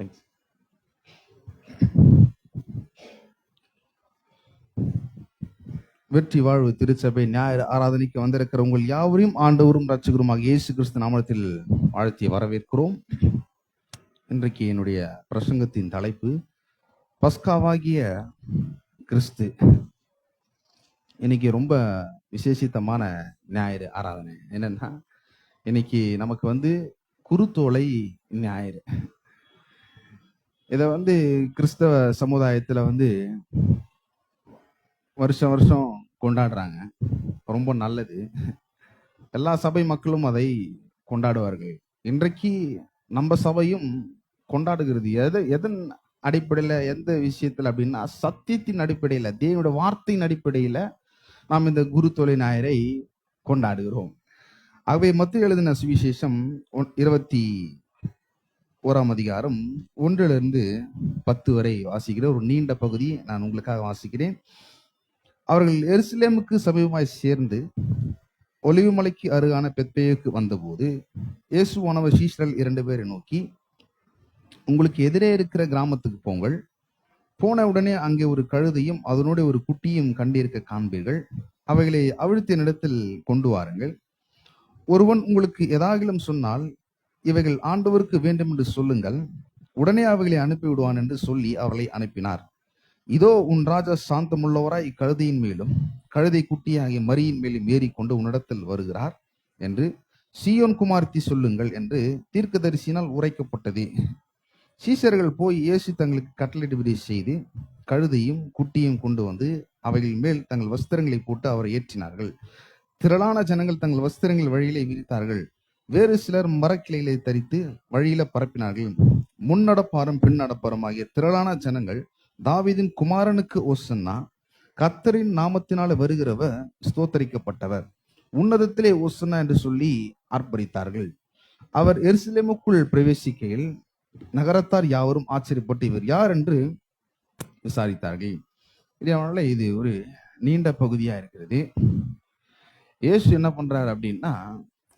Thanks. வெற்றி வாழ்வு திருச்சபை ஞாயிறு ஆராதனைக்கு வந்திருக்கிற உங்கள் யாவரையும் ஆண்டவரும் இரட்சகருமாக இயேசு கிறிஸ்து நாமத்தில் வாழ்த்தி வரவேற்கிறோம். இன்றைக்கு என்னுடைய பிரசங்கத்தின் தலைப்பு பஸ்காவாகிய கிறிஸ்து. இன்னைக்கு ரொம்ப விசேஷித்தமான ஞாயிறு ஆராதனை. என்னன்னா, இன்னைக்கு நமக்கு குருத்தோலை ஞாயிறு. இதை கிறிஸ்தவ சமுதாயத்துல வருஷம் வருஷம் கொண்டாடுறாங்க. ரொம்ப நல்லது. எல்லா சபை மக்களும் அதை கொண்டாடுவார்கள். இன்றைக்கு நம்ம சபையும் கொண்டாடுகிறது. எதன் அடிப்படையில, எந்த விஷயத்துல அப்படின்னா, சத்தியத்தின் அடிப்படையில, தேவனுடைய வார்த்தையின் அடிப்படையில நாம் இந்த குருத்தோலை ஞாயிறை கொண்டாடுகிறோம். ஆகவே மத்தேயு எழுதின சுவிசேஷம் 21 1-10 வரை வாசிக்கிற ஒரு நீண்ட பகுதி நான் உங்களுக்காக வாசிக்கிறேன். அவர்கள் எருசலேமுக்கு சமீபமாய் சேர்ந்து ஒலிவு மலைக்கு அருகான பெத்பேயுக்கு வந்தபோது இயேசுவானவர் சீஷர்கள் 2 பேரை நோக்கி, உங்களுக்கு எதிரே இருக்கிற கிராமத்துக்கு போங்கள். போன உடனே அங்கே ஒரு கழுதையும் அதனுடைய ஒரு குட்டியும் கண்டிருக்க காண்பீர்கள். அவைகளை அவிழ்த்தின் இடத்தில் கொண்டு வாருங்கள். ஒருவன் உங்களுக்கு எதாகிலும் சொன்னால், இவைகள் ஆண்டவருக்கு வேண்டும் என்று சொல்லுங்கள், உடனே அவைகளை அனுப்பிவிடுவான் என்று சொல்லி அவர்களை அனுப்பினார். இதோ உன் ராஜா சாந்தமுள்ளவராய் இக்கழுதையின் மேலும் கழுதை குட்டியாகிய மரியின் மேலும் ஏறிக்கொண்டு உன்னிடத்தில் வருகிறார் என்று சீயோன் குமாரத்தி சொல்லுங்கள் என்று தீர்க்கதரிசியினால் உரைக்கப்பட்டது. சீஷர்கள் போய் இயேசு தங்களுக்கு கட்டளையிடுவதை செய்து கழுதையும் குட்டியும் கொண்டு வந்து அவைகள் மேல் தங்கள் வஸ்திரங்களை போட்டு அவரை ஏற்றினார்கள். திரளான ஜனங்கள் தங்கள் வஸ்திரங்கள் வழியிலே விரித்தார்கள். வேறு சிலர் மரக்கிளைகளை தரித்து வழியில பரப்பினார்கள். முன்னடப்பாரும் பின் நடப்பாரும் ஆகிய திரளான ஜனங்கள், தாவீதின் குமாரனுக்கு ஓசன்னா, கர்த்தரின் நாமத்தினால வருகிறவர் ஸ்தோத்தரிக்கப்பட்டவர், உன்னதத்திலே ஓசன்னா என்று சொல்லி ஆர்ப்பரித்தார்கள். அவர் எருசலேமுக்குள் பிரவேசிக்கையில் நகரத்தார் யாவரும் ஆச்சரியப்பட்டு இவர் யார் என்று விசாரித்தார்கள். இதனால இது ஒரு நீண்ட பகுதியா இருக்கிறது. இயேசு என்ன பண்றாரு அப்படின்னா,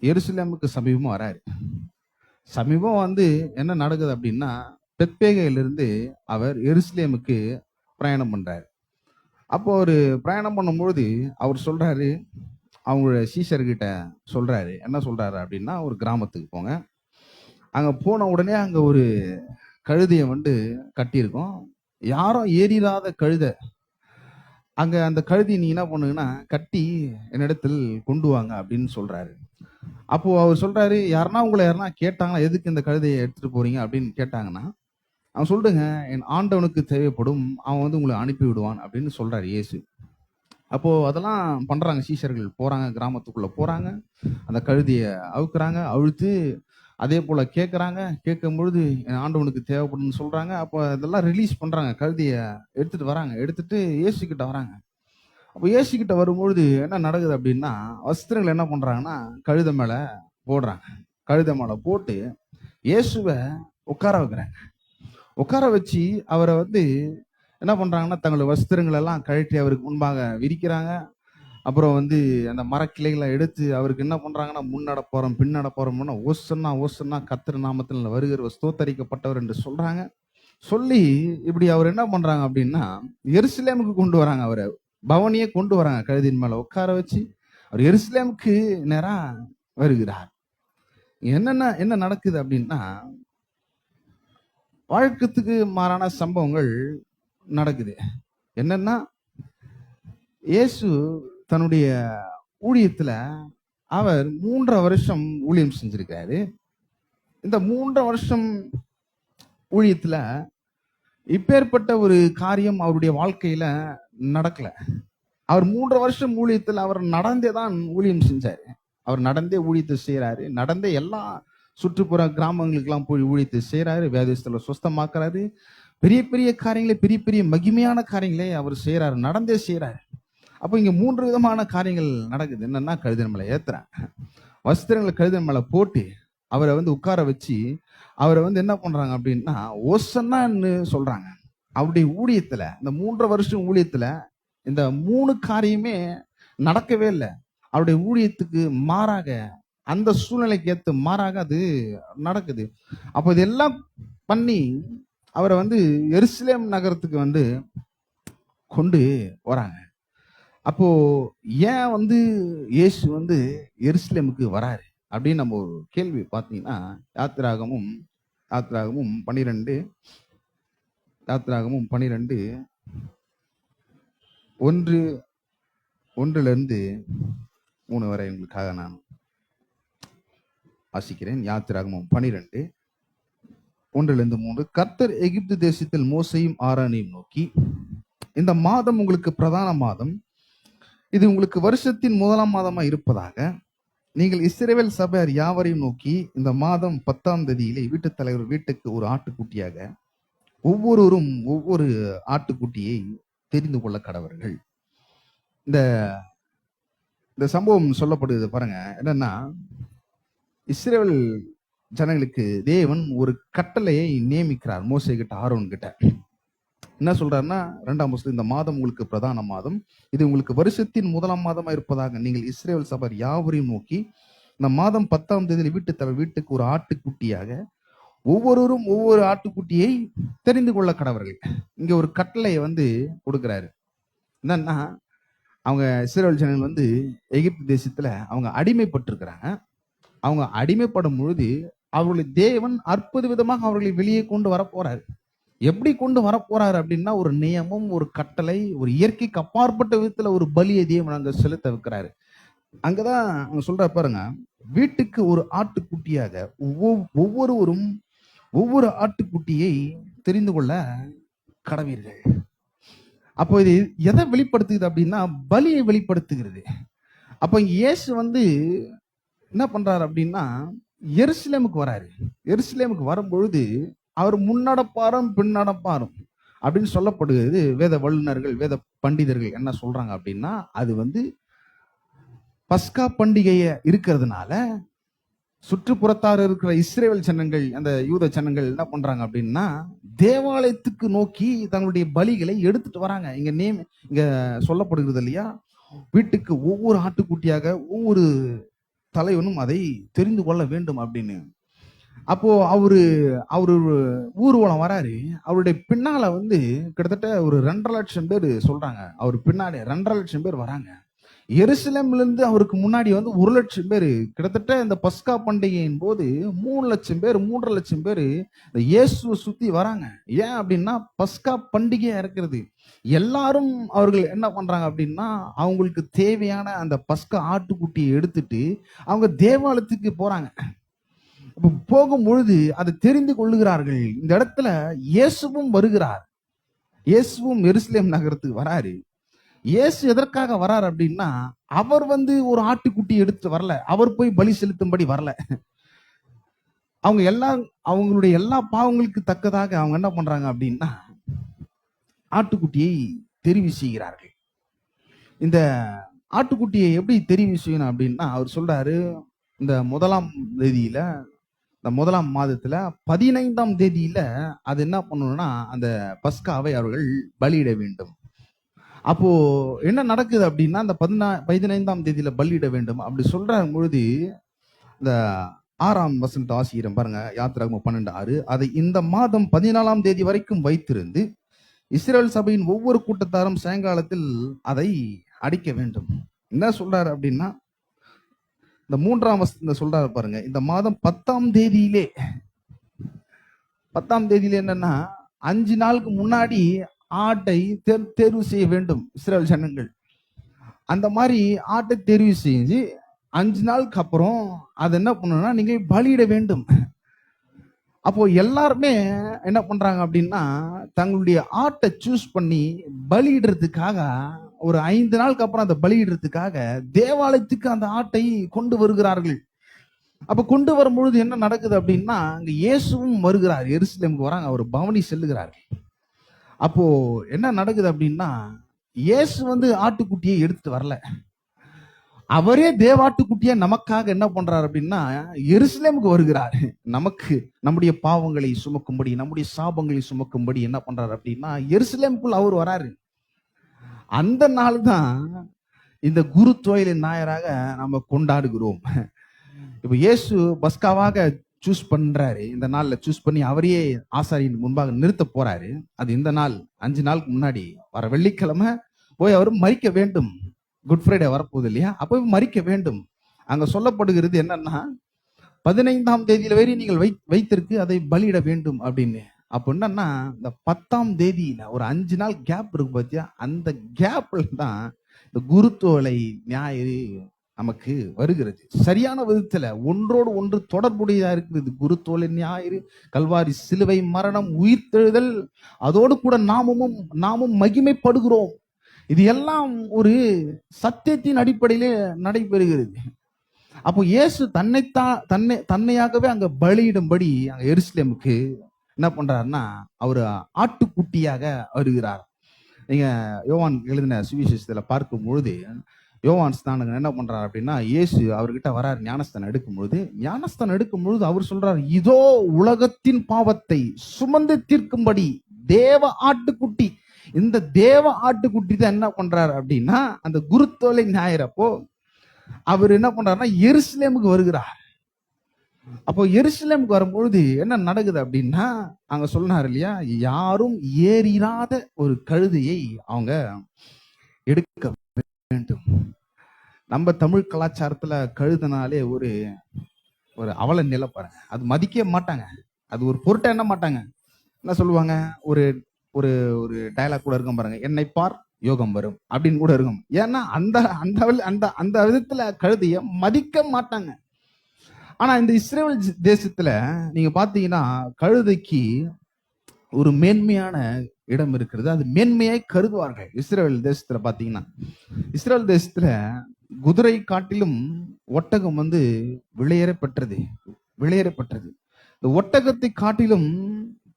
எருசலேமுக்கு சமீபமா வராரு. சமீபம் என்ன நடக்குது அப்படின்னா, பெத்பேகையிலிருந்து அவர் எருசலேமுக்கு பிரயாணம் பண்றாரு. அப்போ ஒரு பிரயாணம் பண்ணும்பொழுது அவர் சொல்றாரு, அவங்களோட சீஷர்கிட்ட சொல்றாரு, என்ன சொல்றாரு அப்படின்னா, ஒரு கிராமத்துக்கு போங்க. அங்க போன உடனே அங்க ஒரு கழுதையை கட்டியிருக்கோம். யாரும் ஏறிடாத கழுதை. அங்க அந்த கழுதி நீ என்ன பண்ணுங்கன்னா கட்டி என்னிடத்தில் கொண்டு வாங்க அப்படின்னு சொல்றாரு. அப்போ அவர் சொல்றாரு, யாருன்னா கேட்டாங்கன்னா, எதுக்கு இந்த கழுதையை எடுத்துட்டு போறீங்க அப்படின்னு கேட்டாங்கன்னா, அவன் சொல்லுங்க, என் ஆண்டவனுக்கு தேவைப்படும், அவன் உங்களை அனுப்பி விடுவான் அப்படின்னு சொல்றாரு இயேசு. அப்போ அதெல்லாம் பண்றாங்க சீஷர்கள். போறாங்க, கிராமத்துக்குள்ள போறாங்க, அந்த கழுதியை அவுக்குறாங்க, அவிழ்த்து அதே போல கேட்கறாங்க. கேட்கும் பொழுது என் ஆண்டவனுக்கு தேவைப்படும்னு சொல்றாங்க. அப்போ அதெல்லாம் ரிலீஸ் பண்றாங்க. கழுதியை எடுத்துட்டு வராங்க. எடுத்துட்டு இயேசு கிட்ட வராங்க. அப்போ இயேசு கிட்ட வரும்பொழுது என்ன நடக்குது அப்படின்னா, வஸ்திரங்கள் என்ன பண்றாங்கன்னா கழுதை மேல போடுறாங்க. கழுதை மேல போட்டு இயேசுவை உட்கார வைக்கிறாங்க. உட்கார வச்சு அவரை என்ன பண்றாங்கன்னா, தங்களுடைய வஸ்திரங்கள் எல்லாம் கழட்டி அவருக்கு முன்பாக விரிக்கிறாங்க. அப்புறம் அந்த மரக்கிளைகளை எடுத்து அவருக்கு என்ன பண்றாங்கன்னா, முன்னடப்போறோம் பின் நடப்போறோம்னா, ஓசன்னா ஓசன்னா கர்த்தர் நாமத்தில் வருகிற ஸ்தோத்தரிக்கப்பட்டவர் என்று சொல்றாங்க. சொல்லி இப்படி அவர் என்ன பண்றாங்க அப்படின்னா, எருசலேமுக்கு கொண்டு வராங்க. அவரை பவனியே கொண்டு வராங்க. கழுதின் மேல உட்கார வச்சு அவர் எருசலேமுக்கு நேரா வருகிறார். என்ன நடக்குது அப்படின்னா, வழக்கத்துக்கு மாறான சம்பவங்கள் நடக்குது. என்னன்னா, இயேசு தன்னுடைய ஊழியத்துல அவர் 3.5 வருஷம் ஊழியம் செஞ்சிருக்காரு. இந்த 3.5 வருஷம் ஊழியத்துல இப்பேற்பட்ட ஒரு காரியம் அவருடைய வாழ்க்கையில நடக்கல. அவர் 3.5 வருஷம் ஊழியத்தில் அவர் நடந்தே தான் ஊழியம் செஞ்சாரு. அவர் நடந்தே ஊழியத்தை செய்யறாரு. நடந்தே எல்லா சுற்றுப்புற கிராமங்களுக்கு எல்லாம் போய் ஊழியத்தை செய்யறாரு. வேதத்துல சுஸ்தமாக்குறாரு. பெரிய பெரிய காரியங்களை, பெரிய பெரிய மகிமையான காரியங்களை அவர் செய்யறாரு. நடந்தே செய்யறாரு. அப்போ இங்க 3 விதமான காரியங்கள் நடக்குது. என்னன்னா, கழுதை மேல ஏத்துறாங்க, வஸ்திரங்களை கழுதை மேல போட்டு அவரை உட்கார வச்சு அவரை என்ன பண்றாங்க அப்படின்னா, ஓசன்னான்னு சொல்றாங்க. அவருடைய ஊழியத்துல, இந்த 3.5 வருஷம் ஊழியத்துல இந்த 3 காரியமே நடக்கவே இல்லை. அவருடைய ஊழியத்துக்கு மாறாக, அந்த சூழ்நிலைக்கு ஏற்ற மாறாக அது நடக்குது. அப்போ இதெல்லாம் பண்ணி அவரை வந்து எருசலேம் நகரத்துக்கு வந்து கொண்டு வராங்க. அப்போ ஏன் வந்து இயேசு வந்து எருசலேமுக்கு வராரு அப்படின்னு நம்ம ஒரு கேள்வி பார்த்தீங்கன்னா, யாத்திராகமும் யாத்திராகமும் 12 யாத்திராகமும் 12 ஒன்றிலிருந்து 3 வரை உங்களுக்காக நான் வாசிக்கிறேன். யாத்திராகமும் 12 1 3. கர்த்தர் எகிப்து தேசத்தில் மோசையும் ஆரோனையும் நோக்கி, இந்த மாதம் உங்களுக்கு பிரதான மாதம், இது உங்களுக்கு வருஷத்தின் முதலாம் மாதமா இருப்பதாக. நீங்கள் இஸ்ரவேல் சபையார் யாவரையும் நோக்கி, இந்த மாதம் 10ஆம் தேதியிலே வீட்டுத் தலைவர் வீட்டுக்கு ஒரு ஆட்டுக்குட்டியாக ஒவ்வொருவரும் ஒவ்வொரு ஆட்டுக்குட்டியை தெரிந்து கொள்ள கடவர்கள். இந்த இந்த சம்பவம் சொல்லப்படுது பாருங்க. என்னன்னா, இஸ்ரவேல் ஜனங்களுக்கு தேவன் ஒரு கட்டளையை நியமிக்கிறார். மோசே கிட்ட, ஆரோன் கிட்ட என்ன சொல்றாருன்னா, 2ஆம் வசனம், இந்த மாதம் உங்களுக்கு பிரதான மாதம், இது உங்களுக்கு வருஷத்தின் முதலாம் மாதமா இருப்பதாக. நீங்கள் இஸ்ரவேல் சபையார் யாவரையும் நோக்கி, இந்த மாதம் 10ஆம் தேதியில் வீட்டுக்கு ஒரு ஆட்டுக்குட்டியாக ஒவ்வொருவரும் ஒவ்வொரு ஆட்டுக்குட்டியை தெரிந்து கொள்ள கடவர்கள். இங்க ஒரு கட்டளையை வந்து கொடுக்கிறாரு. என்னன்னா, அவங்க இஸ்ரவேல் ஜனங்கள் வந்து எகிப்து தேசத்துல அவங்க அடிமைப்பட்டிருக்கிறாங்க. அவங்க அடிமைப்படும் பொழுது அவர்களை தேவன் அற்புத விதமாக அவர்களை வெளியே கொண்டு வரப்போறாரு. எப்படி கொண்டு வரப்போறாரு அப்படின்னா, ஒரு நியமம், ஒரு கட்டளை, ஒரு இயற்கைக்கு அப்பாற்பட்ட விதத்துல ஒரு பலியை தேவன் அங்க செலுத்த வைக்கிறாரு. அங்கதான் அவங்க சொல்ற பாருங்க, வீட்டுக்கு ஒரு ஆட்டுக்குட்டியாக ஒவ்வொருவரும் ஒவ்வொரு ஆட்டுக்குட்டியை தெரிந்து கொள்ள கடவீர்கள். அப்போ இது எதை வெளிப்படுத்துகிறது அப்படின்னா, பலியை வெளிப்படுத்துகிறது. அப்ப இயேசு வந்து என்ன பண்றாரு அப்படின்னா, எருசலேமுக்கு வராரு. எருசலேமுக்கு வரும்பொழுது அவர் முன்னடப்பாரும் பின்னடப்பாரும் அப்படின்னு சொல்லப்படுகிறது. வேத வல்லுநர்கள், வேத பண்டிதர்கள் என்ன சொல்றாங்க அப்படின்னா, அது வந்து பஸ்கா பண்டிகைய இருக்கிறதுனால சுற்றுப்புறத்தார் இருக்கிற இஸ்ரேல் ஜனங்கள், அந்த யூத ஜனங்கள் என்ன பண்றாங்க அப்படின்னா, தேவாலயத்துக்கு நோக்கி தங்களுடைய பலிகளை எடுத்துட்டு வராங்க. இங்க சொல்லப்படுகிறது இல்லையா, வீட்டுக்கு ஒவ்வொரு ஆட்டுக்குட்டியாக ஒவ்வொரு தலைவனும் அதை தெரிந்து கொள்ள வேண்டும் அப்படின்னு. அப்போ அவரு ஊர்வலம் வராரு. அவருடைய பின்னால வந்து கிட்டத்தட்ட ஒரு 2.5 லட்சம் பேர் சொல்றாங்க. அவர் பின்னாடி 2.5 லட்சம் பேர் வராங்க. எருசலேம்ல இருந்து அவருக்கு முன்னாடி வந்து 1 லட்சம் பேர், கிட்டத்தட்ட இந்த பஸ்கா பண்டிகையின் போது 3 லட்சம் பேர் 3.5 லட்சம் பேர் இந்த இயேசுவை சுத்தி வராங்க. ஏன் அப்படின்னா, பஸ்கா பண்டிகையா இருக்கிறது. எல்லாரும் அவர்கள் என்ன பண்றாங்க அப்படின்னா, அவங்களுக்கு தேவையான அந்த பஸ்கா ஆட்டுக்குட்டியை எடுத்துட்டு அவங்க தேவாலயத்துக்கு போறாங்க. போகும் பொழுது அதை தெரிந்து கொள்ளுகிறார்கள். இந்த இடத்துல இயேசுவும் வருகிறார். இயேசுவும் எருசலேம் நகரத்துக்கு வராரு. இயேசு எதற்காக வரார் அப்படின்னா, அவர் வந்து ஒரு ஆட்டுக்குட்டி எடுத்து வரல, அவர் போய் பலி செலுத்தும்படி வரல. அவங்களுடைய எல்லா பாவங்களுக்கு தக்கதாக அவங்க என்ன பண்றாங்க அப்படின்னா, ஆட்டுக்குட்டியை தெரிவு செய்கிறார்கள். இந்த ஆட்டுக்குட்டியை எப்படி தெரிவு செய்யணும் அப்படின்னா, அவர் சொல்றாரு, இந்த 1ஆம் தேதியில, இந்த 1ஆம் மாதத்துல 15ஆம் தேதியில அது என்ன பண்ணணும்னா, அந்த பஸ்காவை அவர்கள் பலியிட வேண்டும். அப்போ என்ன நடக்குது அப்படின்னா, அந்த 15ஆம் தேதியில பலியிட வேண்டும் அப்படி சொல்ற பொழுது, இந்த 6ஆம் வசனத்தை வாசிக்கிறேன் பாருங்க. யாத்திராகமம் 12:6. அதை இந்த மாதம் 14ஆம் தேதி வரைக்கும் வைத்திருந்து இஸ்ரவேல் சபையின் ஒவ்வொரு கூட்டத்தாரும் சாயங்காலத்தில் அதை அடிக்க வேண்டும். என்ன சொல்றாரு அப்படின்னா, இந்த 3ஆம் வசனத்தை சொல்றாரு பாருங்க. இந்த மாதம் 10ஆம் தேதியிலே, 10ஆம் தேதியில என்னன்னா, 5 நாளுக்கு முன்னாடி ஆட்டை தேர்வு செய்ய வேண்டும் இஸ்ரவேல் ஜனங்கள். அந்த மாதிரி ஆட்டை தெரிவு செஞ்சு 5 நாளுக்கு அப்புறம் அதை என்ன பண்ணணும்னா, நீங்க பலியிட வேண்டும். அப்போ எல்லாருமே என்ன பண்றாங்க அப்படின்னா, தங்களுடைய ஆட்டை சூஸ் பண்ணி பலியிடுறதுக்காக ஒரு 5 நாளுக்கு அப்புறம் அந்த பலியிடுறதுக்காக தேவாலயத்துக்கு அந்த ஆட்டை கொண்டு வருகிறார்கள். அப்ப கொண்டு வரும்பொழுது என்ன நடக்குது அப்படின்னா, அங்க இயேசுவும் வருகிறார். எருசலேமுக்கு வராங்க, அவர் பவனி செல்லுகிறார். அப்போ என்ன நடக்குது அப்படின்னா, இயேசு வந்து ஆட்டுக்குட்டியை எடுத்துட்டு வரல, அவரே தேவாட்டுக்குட்டியா நமக்காக என்ன பண்றாரு அப்படின்னா, எருசலேமுக்கு வருகிறார். நமக்கு நம்முடைய பாவங்களை சுமக்கும்படி, நம்முடைய சாபங்களை சுமக்கும்படி என்ன பண்றாரு அப்படின்னா, எருசலேமுக்குள் அவர் வராரு. அந்த நாள் தான் இந்த குரு துவைலின் நாயராக நம்ம கொண்டாடுகிறோம். இப்ப இயேசு பஸ்காவாக சூஸ் பண்றாரு. இந்த நாள்ல சூஸ் பண்ணி அவரையே ஆசாரியின் முன்பாக நிறுத்த போறாரு. அது இந்த நாள் 5 நாளுக்கு முன்னாடி வர வெள்ளிக்கிழமை போய் அவர் மரிக்க வேண்டும். குட் ஃப்ரைடே வரப்போகுது இல்லையா? அப்போ மரிக்க வேண்டும். அங்க சொல்லப்படுகிறது என்னன்னா, 15ஆம் தேதியில வரை நீங்கள் வைத்திருக்கு அதை பலியிட வேண்டும் அப்படின்னு. அப்போ என்னன்னா, இந்த 10ஆம் தேதியில ஒரு 5 நாள் கேப் இருக்கு பாத்தியா, அந்த கேப்ல தான் இந்த குருத்தோலை ஞாயிறு நமக்கு வருகிறது. சரியான விதத்துல ஒன்றோடு ஒன்று தொடர்புடையதா இருக்கிறது. குருத்தோலை ஞாயிறு, கல்வாரி சிலுவை மரணம், உயிர்த்தெழுதல், அதோடு கூட நாமும் மகிமைப்படுகிறோம். இது எல்லாம் ஒரு சத்தியத்தின் அடிப்படையிலே நடைபெறுகிறது. அப்போ இயேசு தன்னையாகவே அங்க பலியிடும்படி அங்க எருசலேமுக்கு என்ன பண்றாருன்னா, அவரு ஆட்டுக்குட்டியாக வருகிறார். நீங்க யோவான் எழுதின சுவிசேஷத்துல பார்க்கும் பொழுது, யோவான் ஸ்நானகன் என்ன பண்றாரு அப்படின்னா, இயேசு அவர்கிட்ட வராரு ஞானஸ்தானம் எடுக்கும் பொழுது அவர் சொல்றாரு, இதோ உலகத்தின் பாவத்தை சுமந்து தீர்க்கும்படி தேவ ஆட்டுக்குட்டி. இந்த தேவ ஆட்டுக்குட்டி தான் என்ன பண்றாரு அப்படின்னா, அந்த குருத்தோலை ஞாயிறப்போ அவர் என்ன பண்றாருன்னா எருசலேமுக்கு வருகிறார். அப்போ எருசலேமுக்கு வரும்பொழுது என்ன நடக்குது அப்படின்னா, அங்க சொன்னார் இல்லையா, யாரும் ஏறிராத ஒரு கழுதையை அவங்க எடுக்க வேண்டும். நம்ம தமிழ் கலாச்சாரத்துல கழுதனாலே ஒரு ஒரு அவல நிலை பாருங்க. அது மதிக்க மாட்டாங்க. அது ஒரு பொருட்டை என்ன மாட்டாங்க. என்ன சொல்லுவாங்க, ஒரு ஒரு ஒரு டயலாக் கூட இருக்கும் பாருங்க, என்னை பார் யோகம் வரும் அப்படின்னு கூட இருக்கும். ஏன்னா அந்த அந்த அந்த விதத்துல கழுதைய மதிக்க மாட்டாங்க. ஆனா இந்த இஸ்ரேல் தேசத்துல நீங்க பாத்தீங்கன்னா கழுதைக்கு ஒரு மேன்மையான இடம் இருக்கிறது. அது மேன்மையை கருதுவார்கள். இஸ்ரேல் தேசத்துல பாத்தீங்கன்னா, இஸ்ரேல் தேசத்துல குதிரை காட்டிலும் ஒட்டகம் விளையேறப்பட்டது. இந்த ஒட்டகத்தை காட்டிலும்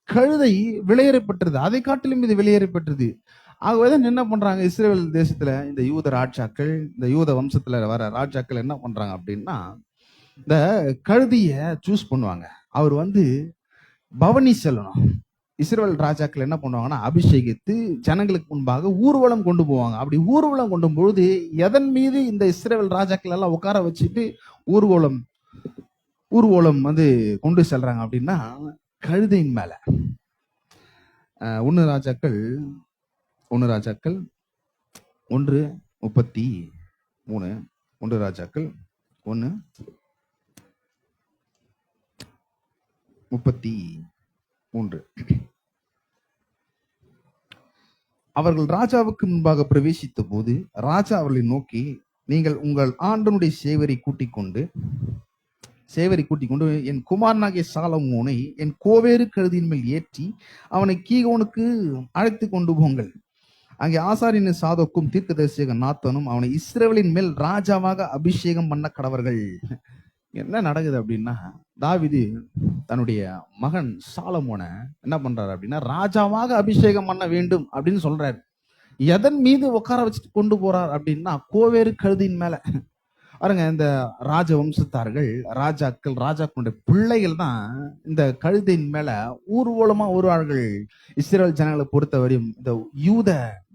கழுதை விளையேறப்பட்டது. அதை காட்டிலும் இது விளையேறப்பட்டது. ஆகவேதான் என்ன பண்றாங்க இஸ்ரேல் தேசத்துல இந்த யூத ராஜாக்கள், இந்த யூத வம்சத்துல வர ராஜாக்கள் என்ன பண்றாங்க அப்படின்னா, இந்த கழுதிய சூஸ் பண்ணுவாங்க. அவர் பவனி செல்லணும். இஸ்ரேல் ராஜாக்கள் என்ன பண்ணுவாங்கன்னா, அபிஷேகித்து ஜனங்களுக்கு முன்பாக ஊர்வலம் கொண்டு போவாங்க. அப்படி ஊர்வலம் கொண்டு பொழுது எதன் மீது இந்த இஸ்ரேல் ராஜாக்கள் எல்லாம் உட்கார வச்சுட்டு ஊர்வலம் கொண்டு செல்றாங்க அப்படின்னா, கழுதையின் மேல. 1 ராஜாக்கள் 1:33 1 ராஜாக்கள் 1:33 அவர்கள் ராஜாவுக்கு முன்பாக பிரவேசித்த போது ராஜா அவர்களை நோக்கி, நீங்கள் உங்கள் ஆண்டனுடைய சேவரை கூட்டிக் கொண்டு என் குமாரனாகிய சாலமோனை என் கோவேறு கழுதியின் மேல் ஏற்றி அவனை கீகோனுக்கு அழைத்து கொண்டு போங்கள். அங்கே ஆசாரியன் சாதோக்கும் தீர்க்கதரிசியாக நாத்தானும் அவனை இஸ்ரவேலின் மேல் ராஜாவாக அபிஷேகம் பண்ண கடவர்கள். என்ன நடக்குது அப்படின்னா, தாவீது தன்னுடைய மகன் சாலமோனை என்ன பண்றாரு அப்படின்னா, ராஜாவாக அபிஷேகம் பண்ண வேண்டும் அப்படின்னு சொல்றாரு. எதன் மீது உட்கார வச்சுட்டு கொண்டு போறார் அப்படின்னா, கோவேறு கழுதியின் மேல. பாருங்க, இந்த ராஜ வம்சத்தார்கள், ராஜாக்களுடைய பிள்ளைகள் தான் இந்த கழுதையின் மேல ஊர்வலமா வருவார்கள். இஸ்ரேல் ஜனங்களை பொறுத்தவரையும், இந்த யூத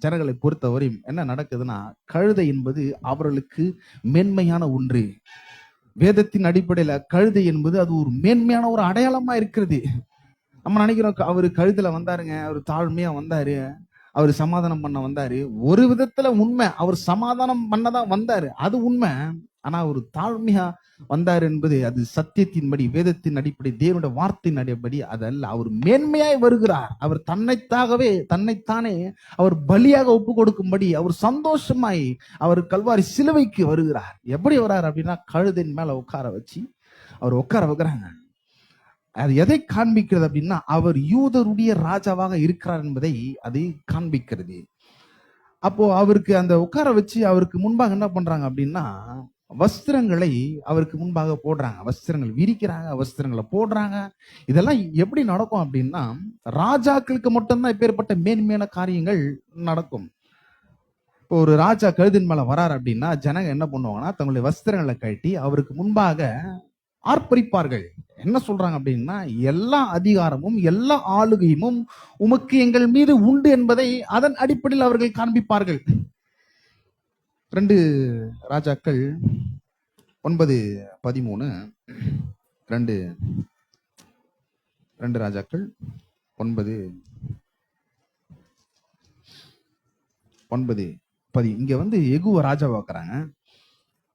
ஜனங்களை பொறுத்தவரையும் என்ன நடக்குதுன்னா, கழுதை என்பது அவர்களுக்கு மேன்மையான ஒன்று. வேதத்தின் அடிப்படையில கழுதை என்பது அது ஒரு மேன்மையான ஒரு அடையாளமா இருக்கிறது. நம்ம நினைக்கிறோம், அவரு கழுதுல வந்தாருங்க, அவர் தாழ்மையா வந்தாரு, அவர் சமாதானம் பண்ண வந்தாரு. ஒரு விதத்துல உண்மை, அவர் சமாதானம் பண்ணதான் வந்தாரு, அது உண்மை. ஆனா ஒரு தாழ்மையா வந்தார் என்பது அது சத்தியத்தின்படி, வேதத்தின் அடிப்படை, தேவனுடைய வார்த்தையின் அடிப்படை அதல்ல. அவர் மேன்மையாய் வருகிறார். அவர் தன்னைத்தானே அவர் பலியாக ஒப்பு கொடுக்கும்படி அவர் சந்தோஷமாய் அவர் கல்வாரி சிலுவைக்கு வருகிறார். எப்படி வர்றார் அப்படின்னா, கழுதையின் மேல உட்கார வச்சு அவர் உட்கார வைக்கிறாங்க. அது எதை காண்பிக்கிறது அப்படின்னா, அவர் யூதருடைய ராஜாவாக இருக்கிறார் என்பதை அதை காண்பிக்கிறது. அப்போ அவருக்கு அந்த உட்கார வச்சு அவருக்கு முன்பாக என்ன பண்றாங்க அப்படின்னா, வஸ்திரங்களை அவருக்கு முன்பாக போடுறாங்க. வஸ்திரங்கள் விரிக்கிறாங்க, வஸ்திரங்களை போடுறாங்க. இதெல்லாம் எப்படி நடக்கும் அப்படின்னா, ராஜாக்களுக்கு மட்டும்தான் இப்பேற்பட்ட மேன்மையான காரியங்கள் நடக்கும். இப்போ ஒரு ராஜா கழுதின் மேல வரார் அப்படின்னா, ஜனங்க என்ன பண்ணுவாங்கன்னா, தங்களுடைய வஸ்திரங்களை கட்டி அவருக்கு முன்பாக ஆர்ப்பரிப்பார்கள். என்ன சொல்றாங்க அப்படின்னா, எல்லா அதிகாரமும் எல்லா ஆளுகையும் உமக்கு எங்கள் மீது உண்டு என்பதை அதன் அடிப்படையில் அவர்கள் காண்பிப்பார்கள். 2 ராஜாக்கள் 9:13 2 2 ராஜாக்கள் 9:10. இங்க வந்து எகுவ ராஜாவாக்குறாங்க.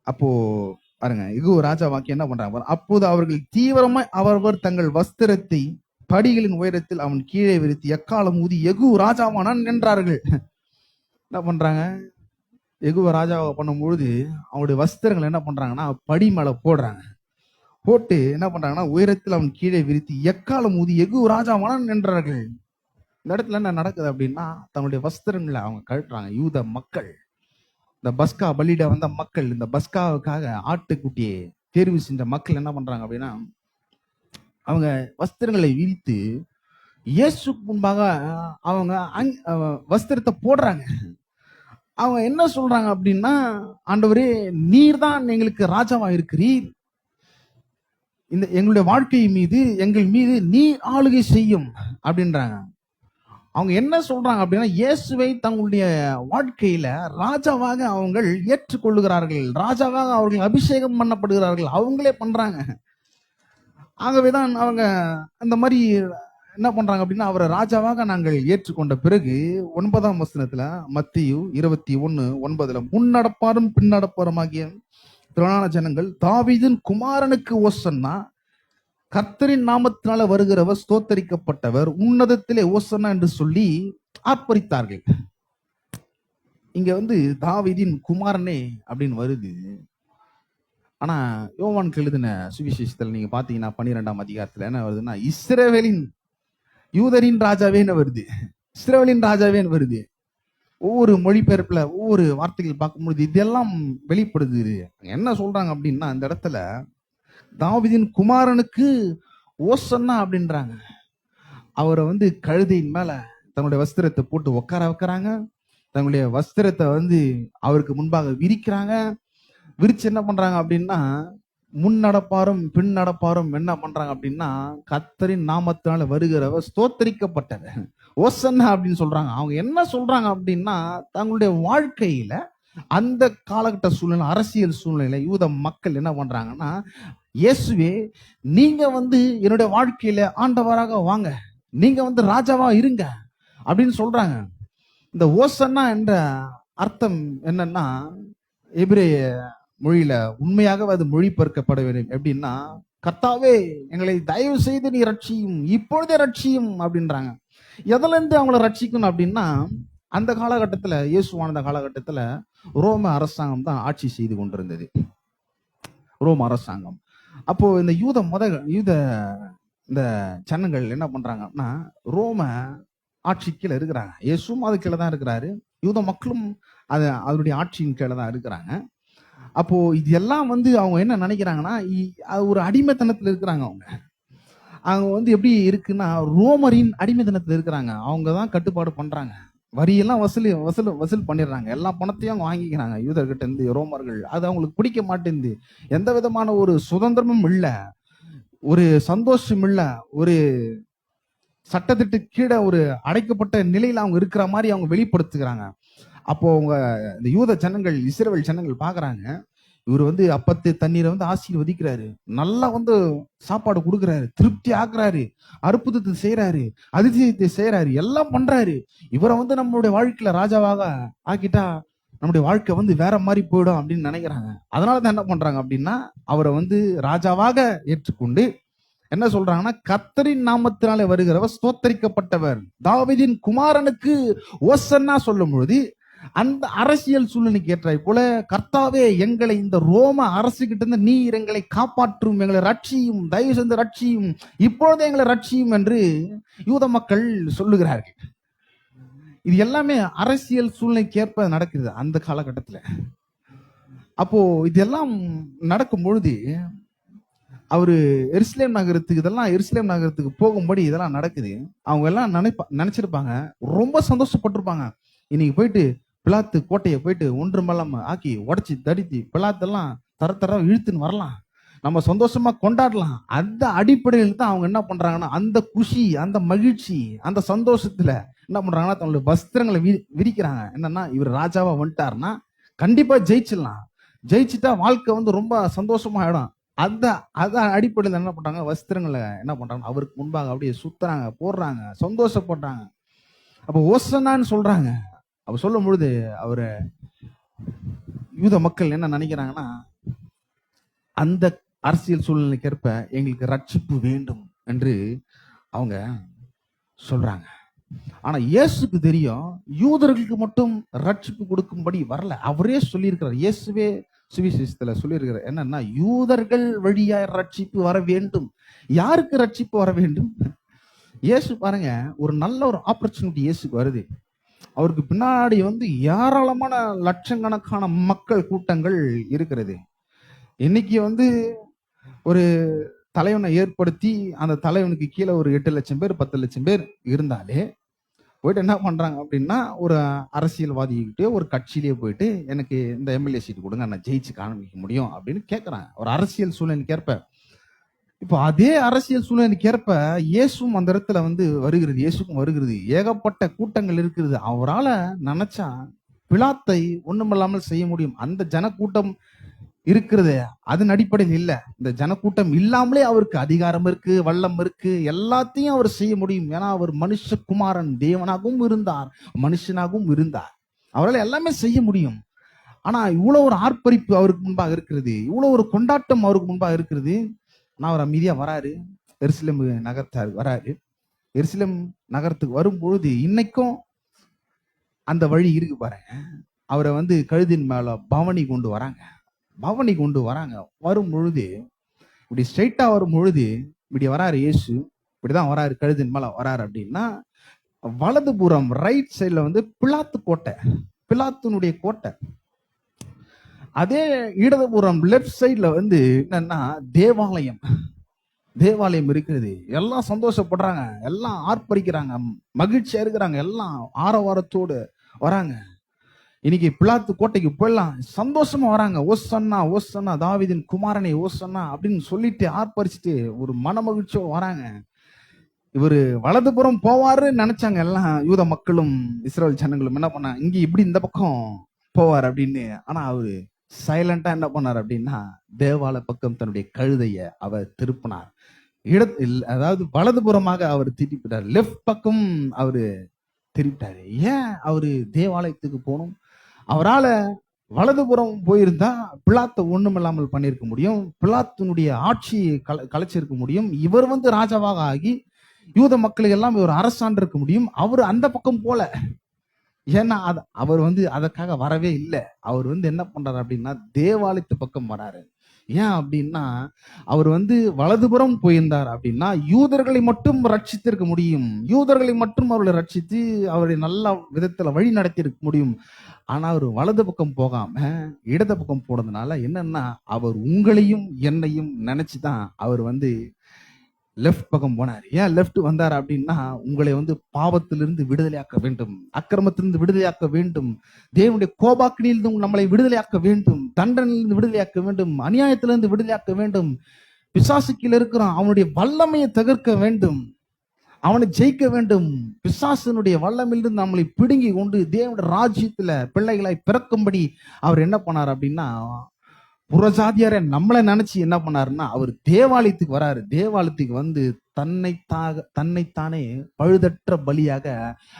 அப்போ பாருங்க, எகுவ ராஜாவாக்கி என்ன பண்றாங்க பாருங்க. அப்போது அவர்கள் தீவிரமாய் அவரவர் தங்கள் வஸ்திரத்தை படிகளின் உயரத்தில் அவன் கீழே விரித்து எக்காலம் ஊதி எகு ராஜாவானான் நின்றார்கள். என்ன பண்றாங்க, எகுவ ராஜாவை பண்ணும்பொழுது அவனுடைய வஸ்திரங்கள் என்ன பண்றாங்கன்னா படி மேல போடுறாங்க. போட்டு என்ன பண்றாங்கன்னா உயரத்தில் அவன் கீழே விரித்து எக்காலம் ஊதி எகு ராஜாவானான் நின்றார்கள். இந்த இடத்துல என்ன நடக்குது அப்படின்னா, தன்னுடைய வஸ்திரங்களை அவங்க கழட்டுறாங்க. யூத மக்கள், இந்த பஸ்கா பலியிட வந்த மக்கள், இந்த பஸ்காவுக்காக ஆட்டுக்குட்டியை தேர்வு செஞ்ச மக்கள் என்ன பண்றாங்க அப்படின்னா, அவங்க வஸ்திரங்களை விரித்து இயேசுக்கு முன்பாக அவங்க வஸ்திரத்தை போடுறாங்க. அவங்க என்ன சொல்றாங்க அப்படின்னா, ஆண்டவரே நீர் தான் எங்களுக்கு ராஜாவா இருக்கிறீர், இந்த எங்களுடைய வாழ்க்கை மீது எங்கள் மீது நீர் ஆளுகை செய்யும் அப்படின்றாங்க. அவங்க என்ன சொல்றாங்க அப்படின்னா, இயேசுவை தங்களுடைய வாழ்க்கையில ராஜாவாக அவங்க ஏற்றுக்கொள்ளுகிறார்கள், ராஜாவாக அவர்கள் அபிஷேகம் பண்ணப்படுகிறார்கள், அவங்களே பண்றாங்க. ஆகவேதான் அவங்க அந்த மாதிரி என்ன பண்றாங்க அப்படின்னா, அவரை ராஜாவாக நாங்கள் ஏற்றுக்கொண்ட பிறகு 9ஆம் வசனத்துல மத்தேயு 21:9 முன்னடப்பாரும் பின்னடப்பாரும் ஆகிய திரளான ஜனங்கள் தாவீதின் குமாரனுக்கு ஓசன்னா, கர்த்தரின் நாமத்தினால வருகிறவர் ஸ்தோத்தரிக்கப்பட்டவர், உன்னதத்திலே ஓசன்னா என்று சொல்லி ஆர்ப்பரித்தார்கள். இங்க வந்து தாவீதின் குமாரனே அப்படின்னு வருது. ஆனா யோவானுக்கு எழுதின சுவிசேஷத்துல நீங்க பாத்தீங்கன்னா 12ஆம் அதிகாரத்துல என்ன வருதுன்னா, இஸ்ரவேலின் யூதரின் ராஜாவேன்னு வருது, இஸ்ரவேலின் ராஜாவேன்னு வருது. ஒவ்வொரு மொழிபெயர்ப்புல ஒவ்வொரு வார்த்தைகள் பார்க்கும்பொழுது இதெல்லாம் வெளிப்படுது. என்ன சொல்றாங்க அப்படின்னா, இந்த இடத்துல தாவீதின் குமாரனுக்கு ஓசன்னா அப்படின்றாங்க. அவரை வந்து கழுதையின் மேல தன்னுடைய வஸ்திரத்தை போட்டு உட்கார வைக்கிறாங்க. தன்னுடைய வஸ்திரத்தை வந்து அவருக்கு முன்பாக விரிக்கிறாங்க. விரிச்சு என்ன பண்றாங்க அப்படின்னா, முன் நடப்பாரும் பின் நடப்பாரும் என்ன பண்றாங்க அப்படின்னா, கர்த்தரின் நாமத்தினால வருகிறவர் ஸ்தோத்தரிக்கப்பட்டவர் ஓசன்னா அப்படின்னு சொல்றாங்க. அவங்க என்ன சொல்றாங்க அப்படின்னா, தங்களுடைய வாழ்க்கையில அந்த காலகட்ட சூழ்நிலை, அரசியல் சூழ்நிலை, யூத மக்கள் என்ன பண்றாங்கன்னா, இயேசுவே நீங்க வந்து என்னுடைய வாழ்க்கையில ஆண்டவராக வாங்க, நீங்க வந்து ராஜாவா இருங்க அப்படின்னு சொல்றாங்க. இந்த ஓசன்னா என்ற அர்த்தம் என்னன்னா, எபிரேய மொழியில உண்மையாக அது மொழிபெயர்க்கப்பட வேண்டும் எப்படின்னா, கர்த்தாவே எங்களை தயவு செய்து நீ ரட்சியும், இப்பொழுதே ரட்சியும் அப்படின்றாங்க. எதுல இருந்து அவங்களை ரட்சிக்கணும் அப்படின்னா, அந்த காலகட்டத்துல, இயேசு வாழ்ந்த காலகட்டத்துல ரோம அரசாங்கம் தான் ஆட்சி செய்து கொண்டிருந்தது, ரோம அரசாங்கம். அப்போ இந்த யூத இந்த ஜனங்கள் என்ன பண்றாங்கன்னா, ரோம ஆட்சி கீழே இருக்கிறாங்க. இயேசுவும் அது கீழே தான் இருக்கிறாரு, யூத மக்களும் அதனுடைய ஆட்சியின் கீழே தான் இருக்கிறாங்க. அப்போ இது எல்லாம் வந்து அவங்க என்ன நினைக்கிறாங்கன்னா, ஒரு அடிமைத்தனத்துல இருக்கிறாங்க. அவங்க வந்து எப்படி இருக்குன்னா, ரோமரின் அடிமைத்தனத்துல இருக்கிறாங்க. அவங்க தான் கட்டுப்பாடு பண்றாங்க, வரியெல்லாம் வசூல் பண்ணிடுறாங்க, எல்லா பணத்தையும் அவங்க வாங்கிக்கிறாங்க யூதர்கிட்ட இருந்து ரோமர்கள். அது அவங்களுக்கு பிடிக்க மாட்டேங்குது. எந்த விதமான ஒரு சுதந்திரமும் இல்லை, ஒரு சந்தோஷம் இல்லை, ஒரு சட்டத்திட்டு கீழே ஒரு அடைக்கப்பட்ட நிலையில அவங்க இருக்கிற மாதிரி அவங்க வெளிப்படுத்துகிறாங்க. அப்போ அவங்க இந்த யூத ஜனங்கள், இஸ்ரவேல் ஜனங்கள் பாக்குறாங்க, இவர் வந்து அப்பத்து தண்ணீரை வந்து ஆசீர்வதிக்கிறாரு, நல்லா வந்து சாப்பாடு கொடுக்குறாரு, திருப்தி ஆக்குறாரு, அற்புதத்தை செய்யறாரு, அதிசயத்தை செய்யறாரு, எல்லாம் பண்றாரு. இவரை வந்து நம்மளுடைய வாழ்க்கையில ராஜாவாக ஆக்கிட்டா நம்முடைய வாழ்க்கை வந்து வேற மாதிரி போயிடும் அப்படின்னு நினைக்கிறாங்க. அதனாலதான் என்ன பண்றாங்க அப்படின்னா, அவரை வந்து ராஜாவாக ஏற்றுக்கொண்டு என்ன சொல்றாங்கன்னா, கர்த்தரின் நாமத்தினாலே வருகிறவர் ஸ்தோத்தரிக்கப்பட்டவர், தாவீதின் குமாரனுக்கு ஓசன்னா சொல்லும் பொழுது, அந்த அரசியல் சூழ்நிலைக்கு ஏற்றாய் போல, கர்த்தாவே எங்களை இந்த ரோம அரசு கிட்ட இருந்து நீர் எங்களை காப்பாற்றும், எங்களை ரட்சியும், தயவு செய்து ரட்சியும், இப்பொழுது எங்களை ரட்சியும் என்று யூத மக்கள் சொல்லுகிறார்கள். இது எல்லாமே அரசியல் சூழ்நிலைக்கு ஏற்ப நடக்குது அந்த காலகட்டத்துல. அப்போ இதெல்லாம் நடக்கும் பொழுது அவரு எருசலேம் நகரத்துக்கு போகும்படி இதெல்லாம் நடக்குது. அவங்க எல்லாம் நினைச்சிருப்பாங்க, ரொம்ப சந்தோஷப்பட்டிருப்பாங்க. இன்னைக்கு போயிட்டு பிலாத்து கோட்டையை போயிட்டு ஒன்று மல்லாம ஆக்கி உடச்சி தடித்து பிலாத்தெல்லாம் தர இழுத்துன்னு வரலாம், நம்ம சந்தோஷமா கொண்டாடலாம். அந்த அடிப்படையில் தான் அவங்க என்ன பண்றாங்கன்னா, அந்த குஷி, அந்த மகிழ்ச்சி, அந்த சந்தோஷத்துல என்ன பண்றாங்கன்னா, தன்னுடைய வஸ்திரங்களை விரிக்கிறாங்க. என்னன்னா, இவர் ராஜாவா வந்துட்டாருன்னா கண்டிப்பா ஜெயிச்சிடலாம், ஜெயிச்சுட்டா வாழ்க்கை வந்து ரொம்ப சந்தோஷமா ஆயிடும், அந்த அதான் அடிப்படையில் என்ன பண்றாங்க, வஸ்திரங்களை என்ன பண்றாங்க, அவருக்கு முன்பாக அப்படியே சுத்துறாங்க, போடுறாங்க, சந்தோஷப்படுறாங்க. அப்ப ஓசன்னான்னு சொல்றாங்க. அப்ப சொல்லும் பொழுது அவரு யூத மக்கள் என்ன நினைக்கிறாங்கன்னா, அந்த அரசியல் சூழ்நிலைக்கேற்ப எங்களுக்கு ரட்சிப்பு வேண்டும் என்று அவங்க சொல்றாங்க. ஆனா இயேசுக்கு தெரியும், யூதர்களுக்கு மட்டும் ரட்சிப்பு கொடுக்கும்படி வரல. அவரே சொல்லியிருக்கிறார், இயேசுவே சுவிசேஷத்துல சொல்லியிருக்கிறார் என்னன்னா, யூதர்கள் வழியா ரட்சிப்பு வர வேண்டும். யாருக்கு ரட்சிப்பு வர வேண்டும்? இயேசு பாருங்க, ஒரு நல்ல ஒரு ஆப்பர்ச்சுனிட்டி இயேசுக்கு வருது. அவருக்கு பின்னாடி ஏராளமான லட்சக்கணக்கான மக்கள் கூட்டங்கள் இருக்கிறது. இன்னைக்கு ஒரு தலைவனை ஏற்படுத்தி அந்த தலைவனுக்கு கீழே ஒரு 8 லட்சம் பேர் 10 லட்சம் பேர் இருந்தாலே போயிட்டு என்ன பண்றாங்க அப்படின்னா, ஒரு அரசியல்வாதிகிட்டே ஒரு கட்சியிலேயே போயிட்டு எனக்கு இந்த எம்எல்ஏ சீட் கொடுங்க, நான் ஜெயிச்சு காண்பிக்க முடியும் அப்படின்னு கேட்கறாங்க. ஒரு அரசியல் சூழ்நிலைக்கேற்ப. இப்போ அதே அரசியல் சூழ்நிலைக்கேற்ப இயேசுவும் அந்த இடத்துல வருகிறது, இயேசுக்கும் வருகிறது. ஏகப்பட்ட கூட்டங்கள் இருக்கிறது. அவரால் நினைச்சா பிலாத்தை ஒண்ணுமில்லாமல் செய்ய முடியும். அந்த ஜனக்கூட்டம் இருக்கிறது அதன் அடிப்படையில் இல்ல. இந்த ஜனக்கூட்டம் இல்லாமலே அவருக்கு அதிகாரம் இருக்கு, வல்லம் இருக்கு, எல்லாத்தையும் அவர் செய்ய முடியும். ஏன்னா அவர் மனுஷகுமாரன், தேவனாகவும் இருந்தார், மனுஷனாகவும் இருந்தார். அவரால் எல்லாமே செய்ய முடியும். ஆனா இவ்வளவு ஒரு ஆர்ப்பரிப்பு அவருக்கு முன்பாக இருக்கிறது, இவ்வளவு ஒரு கொண்டாட்டம் அவருக்கு முன்பாக இருக்கிறது. ஆனா அவர் அமைதியா வராரு, எருசலேம் நகரத்தாருக்கு வராரு. எருசலேம் நகரத்துக்கு வரும்பொழுது இன்னைக்கும் அந்த வழி இருக்கு பாருங்க. அவரை கழுதின் மேல பவனி கொண்டு வராங்க. பவனி கொண்டு வராங்க. வரும் பொழுது இப்படி ஸ்ட்ரைட்டா வரும் பொழுது இப்படி வராரு இயேசு. இப்படிதான் வராரு, கழுதின் மேல வராரு. அப்படின்னா வலதுபுறம் ரைட் சைட்ல பிலாத்து கோட்டை, பிலாத்துனுடைய கோட்டை. அதே இடதுபுறம் லெப்ட் சைட்ல என்னன்னா தேவாலயம், தேவாலயம் இருக்கிறது. எல்லாம் சந்தோஷப்படுறாங்க, எல்லாம் ஆர்ப்பரிக்கிறாங்க, மகிழ்ச்சியா இருக்கிறாங்க, எல்லாம் ஆரவாரத்தோடு வராங்க. இன்னைக்கு பிலாத்து கோட்டைக்கு போயிடலாம், சந்தோஷமா வராங்க. ஓசன்னா ஓசன்னா, தாவீதின் குமாரனை ஓசன்னா அப்படின்னு சொல்லிட்டு ஆர்ப்பரிச்சுட்டு ஒரு மன மகிழ்ச்சியோடு வராங்க. இவரு வலதுபுறம் போவாருன்னு நினைச்சாங்க எல்லாம் யூத மக்களும் இஸ்ரேல் ஜனங்களும். என்ன பண்ணாங்க, இங்க இப்படி இந்த பக்கம் போவார் அப்படின்னு. ஆனா அவரு சைலண்டா என்ன பண்ணார் அப்படின்னா, தேவாலய பக்கம் தன்னுடைய கழுதைய அவர் திருப்பினார். அதாவது வலதுபுறமாக அவர் திருப்பிட்டார், லெஃப்ட் பக்கம் அவரு திருப்பிட்டாரு. ஏன் அவரு தேவாலயத்துக்கு போகணும்? அவரால் வலதுபுறம் போயிருந்தா பிலாத்தை ஒண்ணுமில்லாமல் பண்ணியிருக்க முடியும், பிலாத்தினுடைய ஆட்சியை கலைச்சிருக்க முடியும். இவர் ராஜாவாக ஆகி யூத மக்களுக்கு எல்லாம் இவர் அரசாண்டு இருக்க முடியும். அவர் அந்த பக்கம் போல. ஏன்னா அவர் அதற்காக வரவே இல்லை. அவர் என்ன பண்றாரு அப்படின்னா, தேவாலயத்து பக்கம் வராரு. ஏன் அப்படின்னா, அவர் வலதுபுறம் போயிருந்தார் அப்படின்னா யூதர்களை மட்டும் ரட்சித்திருக்க முடியும், யூதர்களை மட்டும் அவர்களை ரட்சித்து அவருடைய நல்ல விதத்துல வழி நடத்தி இருக்க முடியும். ஆனா அவர் வலது பக்கம் போகாம இடது பக்கம் போனதுனால என்னன்னா, அவர் உங்களையும் என்னையும் நினைச்சுதான் அவர் லெஃப்ட் பக்கம் போனார். ஏன் லெஃப்ட் வந்தார் அப்படின்னா, உங்களை பாவத்திலிருந்து விடுதலையாக்க வேண்டும், அக்கிரமத்திலிருந்து விடுதலையாக்க வேண்டும், தேவனுடைய கோபாக்கினிலிருந்து நம்மளை விடுதலையாக்க வேண்டும், தண்டனையிலிருந்து விடுதலையாக்க வேண்டும், அநியாயத்திலிருந்து விடுதலையாக்க வேண்டும், பிசாசுக்கில் இருக்கிறோம் அவனுடைய வல்லமையை தகர்க்க வேண்டும், அவனை ஜெயிக்க வேண்டும். பிசாசனுடைய வல்லமையிலிருந்து நம்மளை பிடுங்கி கொண்டு தேவனுடைய ராஜ்யத்துல பிள்ளைகளாய் பிறக்கும்படி அவர் என்ன பண்ணார் அப்படின்னா, புறஜாதியார நம்மளை நினைச்சு என்ன பண்ணாருன்னா, அவர் தேவாலயத்துக்கு வராரு. தேவாலயத்துக்கு தன்னைத்தானே பழுதற்ற பலியாக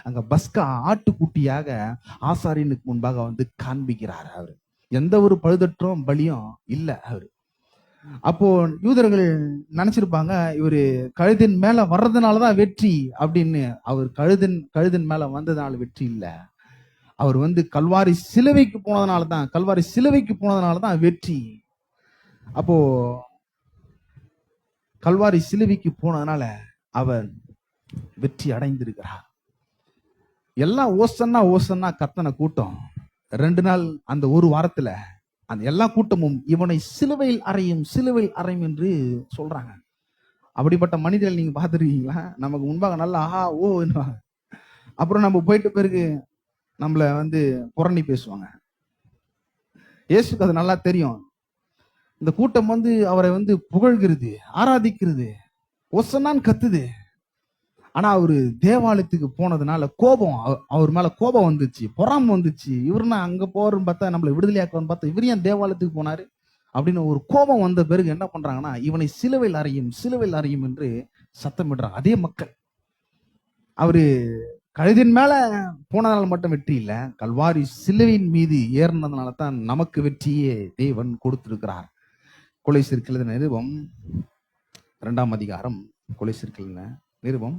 அங்க பஸ்கா ஆட்டுக்குட்டியாக ஆசாரியனுக்கு முன்பாக காண்பிக்கிறார். அவரு எந்த ஒரு பழுதற்றும் பலியும் இல்ல அவரு. அப்போ யூதர்கள் நினைச்சிருப்பாங்க, இவரு கழுதின் மேல வர்றதுனாலதான் வெற்றி அப்படின்னு. அவர் கழுதின் மேல வந்ததுனால வெற்றி இல்ல, அவர் கல்வாரி சிலுவைக்கு போனதுனாலதான் வெற்றி. அப்போ கல்வாரி சிலுவைக்கு போனதுனால அவர் வெற்றி அடைந்திருக்கிறார். எல்லாம் ஓசன்னா ஓசன்னா கத்தன கூட்டம். 2 நாள் அந்த ஒரு வாரத்துல அந்த எல்லா கூட்டமும் இவனை சிலுவையில் அறையும் என்று சொல்றாங்க. அப்படிப்பட்ட மனிதர்கள் நீங்க பார்த்துருக்கீங்களா? நமக்கு முன்பாக நல்லா ஆஹா ஓ, அப்புறம் நம்ம போயிட்டு பிறகு நம்மள புரணி பேசுவாங்க. இயேசுக்கு அது நல்லா தெரியும். இந்த கூட்டம் அவரை புகழ்கிறது, ஆராதிக்கிறது, ஒசன்னான்னு கத்துது. ஆனா அவரு தேவாலயத்துக்கு போனதுனால கோபம், அவர் மேல கோபம் வந்துச்சு, பொறாம வந்துச்சு. இவருன்னா அங்க போறன்னு பார்த்தா நம்மளை விடுதலையாக்குன்னு பார்த்தா இவர் ஏன் தேவாலயத்துக்கு போனாரு? அப்படின்னு ஒரு கோபம் வந்த பிறகு என்ன பண்றாங்கன்னா, இவனை சிலுவையில் அறையும், சிலுவையில் அறையும் என்று சத்தமிடுறாங்க. அதே மக்கள். அவரு கழுதின் மேல போனதால மட்டும் வெற்றி இல்ல, கல்வாரி சிலுவையின் மீது ஏறினதுனால தான் நமக்கு வெற்றியே தேவன் கொடுத்திருக்கிறார். கொலைசீர் எழுதின நிருபம் 2ஆம் அதிகாரம், கொலைசீர் எழுதின நிருபம்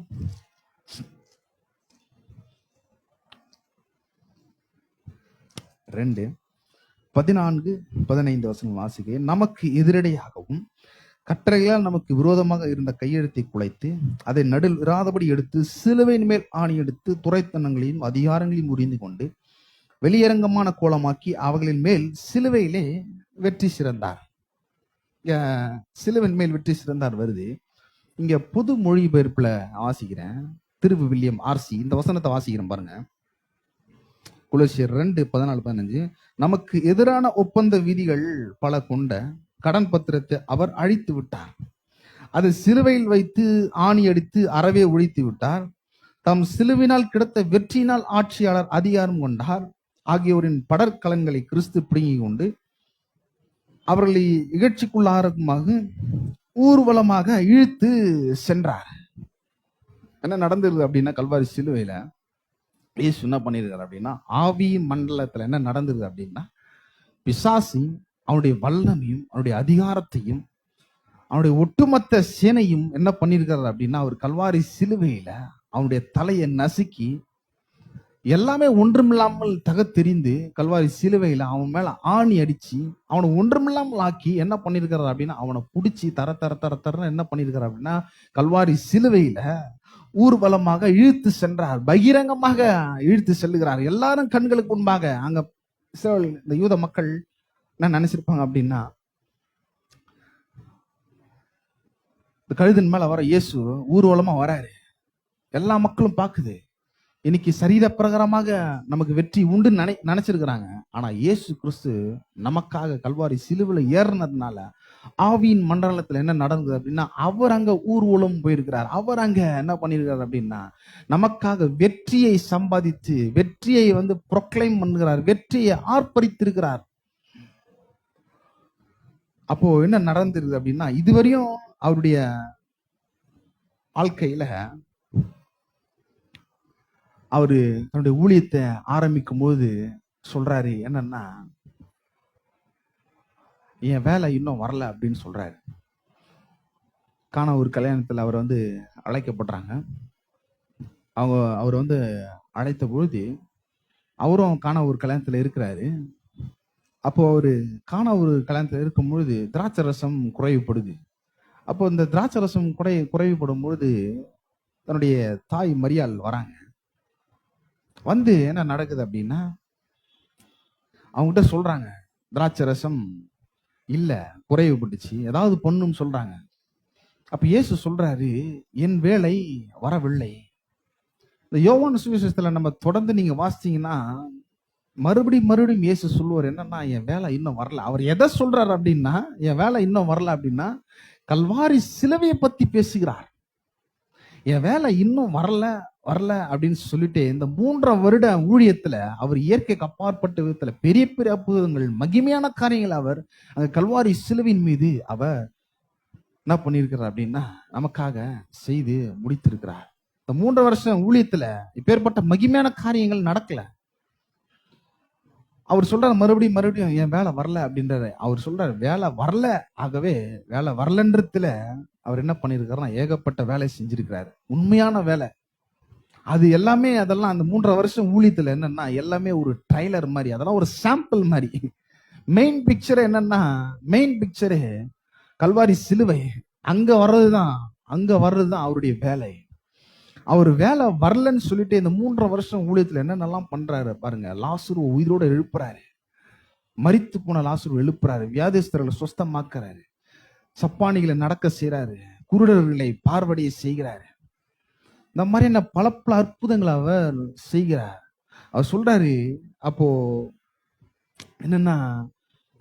2:14-15 வசனம் வாசிக்கிறேன். நமக்கு எதிரடையாகவும் கட்டளைகளால் நமக்கு விரோதமாக இருந்த கையெழுத்தை குலைத்து அதை நடுல் இராதபடி எடுத்து சிலுவையின் மேல் ஆணி எடுத்து துரைத்தனங்களையும் அதிகாரங்களையும் உரிந்து கொண்டு வெளியரங்கமான கோலமாக்கி அவர்களின் மேல் சிலுவையிலே வெற்றி சிறந்தார். சிலுவின் மேல் வெற்றி சிறந்தார் வருது. இங்க புது மொழிபெயர்ப்புல வாசிக்கிறேன். திருவில்லியம் ஆர்சி இந்த வசனத்தை வாசிக்கிறேன் பாருங்க. கொலோசியர் 2:14-15. நமக்கு எதிரான ஒப்பந்த விதிகள் பல கொண்ட கடன் பத்திரத்தை அவர் அழித்து விட்டார். அதை சிலுவையில் வைத்து ஆணி அடித்து அறவே ஒழித்து விட்டார். தம் சிலுவினால் கிடைத்த வெற்றியினால் ஆட்சியாளர் அதிகாரம் கொண்டார். ஆகியோரின் படற்கலன்களை கிறிஸ்து பிடுங்கிக் கொண்டு அவர்களை இகழ்ச்சிக்குள்ளாரமாக ஊர்வலமாக இழுத்து சென்றார். என்ன நடந்தது அப்படின்னா, கல்வாரி சிலுவையில இயேசு என்ன பண்ணிருக்காரு அப்படின்னா, ஆவி மண்டலத்துல என்ன நடந்தது அப்படின்னா, பிசாசி அவனுடைய வல்லமையும் அவனுடைய அதிகாரத்தையும் அவனுடைய ஒட்டுமொத்த சேனையும் என்ன பண்ணிருக்காரு அப்படின்னா, அவர் கல்வாரி சிலுவையில அவனுடைய தலையை நசுக்கி எல்லாமே ஒன்றுமில்லாமல் தகத்தெறிந்து கல்வாரி சிலுவையில அவன் மேல ஆணி அடிச்சு அவனை ஒன்றுமில்லாமல் ஆக்கி என்ன பண்ணிருக்கிறார் அப்படின்னா, அவனை பிடிச்சி தர தர தர தர என்ன பண்ணிருக்கிறார் அப்படின்னா, கல்வாரி சிலுவையில ஊர்வலமாக இழுத்து சென்றார். பகிரங்கமாக இழுத்து செல்லுகிறார். எல்லாரும் கண்களுக்கு முன்பாக. அங்க இந்த யூத மக்கள் என்ன நினைச்சிருப்பாங்க அப்படின்னா, இந்த கழுதின் மேல வர இயேசு ஊர்வலமா வராரு, எல்லா மக்களும் பாக்குது. இன்னைக்கு சரீர பிரகாரமாக நமக்கு வெற்றி உண்டு நினைச்சிருக்கிறாங்க. ஆனா இயேசு கிறிஸ்து நமக்காக கல்வாரி சிலுவையில ஏறினதுனால ஆவியின் மண்டலத்துல என்ன நடந்தது அப்படின்னா, அவர் அங்க ஊர்வலம் போயிருக்கிறார். அவர் அங்க என்ன பண்ணிருக்கிறார் அப்படின்னா, நமக்காக வெற்றியை சம்பாதித்து வெற்றியை ப்ரொக்ளைம் பண்ணுகிறார், வெற்றியை ஆர்ப்பரித்திருக்கிறார். அப்போ என்ன நடந்துருது அப்படின்னா, இதுவரையும் அவருடைய வாழ்க்கையில அவரு தன்னுடைய ஊழியத்தை ஆரம்பிக்கும் போது சொல்றாரு என்னன்னா, என் வேலை இன்னும் வரல அப்படின்னு சொல்றாரு. காண ஒரு கல்யாணத்துல அவர் அழைக்கப்படுறாங்க. அவர் அழைத்த பொழுது அவரும் காண ஒரு கல்யாணத்துல இருக்கிறாரு. அப்போ அவரு காண ஒரு கல்யாணத்துல இருக்கும் பொழுது திராட்சை ரசம் குறைவுபடுது. அப்போ இந்த திராட்சை ரசம் குறைவுபடும் பொழுது தன்னுடைய தாய் மரியாள் வராங்க. என்ன நடக்குது அப்படின்னா, அவங்ககிட்ட சொல்றாங்க, திராட்சை ரசம் இல்ல, குறைவுபட்டுச்சு, ஏதாவது பொண்ணுன்னு சொல்றாங்க. அப்ப இயேசு சொல்றாரு, என் வேலை வரவில்லை. இந்த யோவான் சுவிசேஷத்துல நம்ம தொடர்ந்து நீங்க வாசிச்சீங்கன்னா மறுபடியும் இயேசு சொல்லுவார் என்னன்னா, என் வேலை இன்னும் வரல. அவர் எதை சொல்றாரு அப்படின்னா, என் வேலை இன்னும் வரல அப்படின்னா, கல்வாரி சிலுவையை பத்தி பேசுகிறார். என் வேலை இன்னும் வரல அப்படின்னு சொல்லிட்டு இந்த 3 வருட ஊழியத்துல அவர் இயற்கைக்கு அப்பாற்பட்ட விதத்துல பெரிய பெரிய அற்புதங்கள், மகிமையான காரியங்கள் அவர் அந்த கல்வாரி சிலுவையின் மீது அவர் என்ன பண்ணிருக்கிறார் அப்படின்னா நமக்காக செய்து முடித்திருக்கிறார். இந்த 3 வருஷம் ஊழியத்துல இப்பேற்பட்ட மகிமையான காரியங்கள் நடக்கல. அவர் சொல்றாரு மறுபடியும் என் வேலை வரல அப்படின்றாரு. அவர் சொல்றாரு வேலை வரல, ஆகவே வேலை வரலன்றதுல அவர் என்ன பண்ணிருக்காருன்னா ஏகப்பட்ட வேலை செஞ்சிருக்கிறாரு. உண்மையான வேலை அது எல்லாமே. அதெல்லாம் அந்த 3 வருஷம் ஊழியத்துல என்னன்னா எல்லாமே ஒரு ட்ரைலர் மாதிரி, அதெல்லாம் ஒரு சாம்பிள் மாதிரி. மெயின் பிக்சர் என்னன்னா, மெயின் பிக்சரு கல்வாரி சிலுவை. அங்க வர்றதுதான் அவருடைய வேலை. அவர் வேலை வரலன்னு சொல்லிட்டு இந்த 3 வருஷம் ஊழியத்துல என்னென்னலாம் பண்றாரு பாருங்க. லாசரு உயிரோட எழுப்புறாரு, மரித்து போன லாசரு எழுப்புறாரு, வியாதிஸ்தர்களை சுஸ்தமாக்குறாரு, சப்பானிகளை நடக்க செய்யறாரு, குருடர்களை பார்வடைய செய்கிறாரு. இந்த மாதிரியான பல அற்புதங்களை அவர் செய்கிறார். அவர் சொல்றாரு, அப்போ என்னன்னா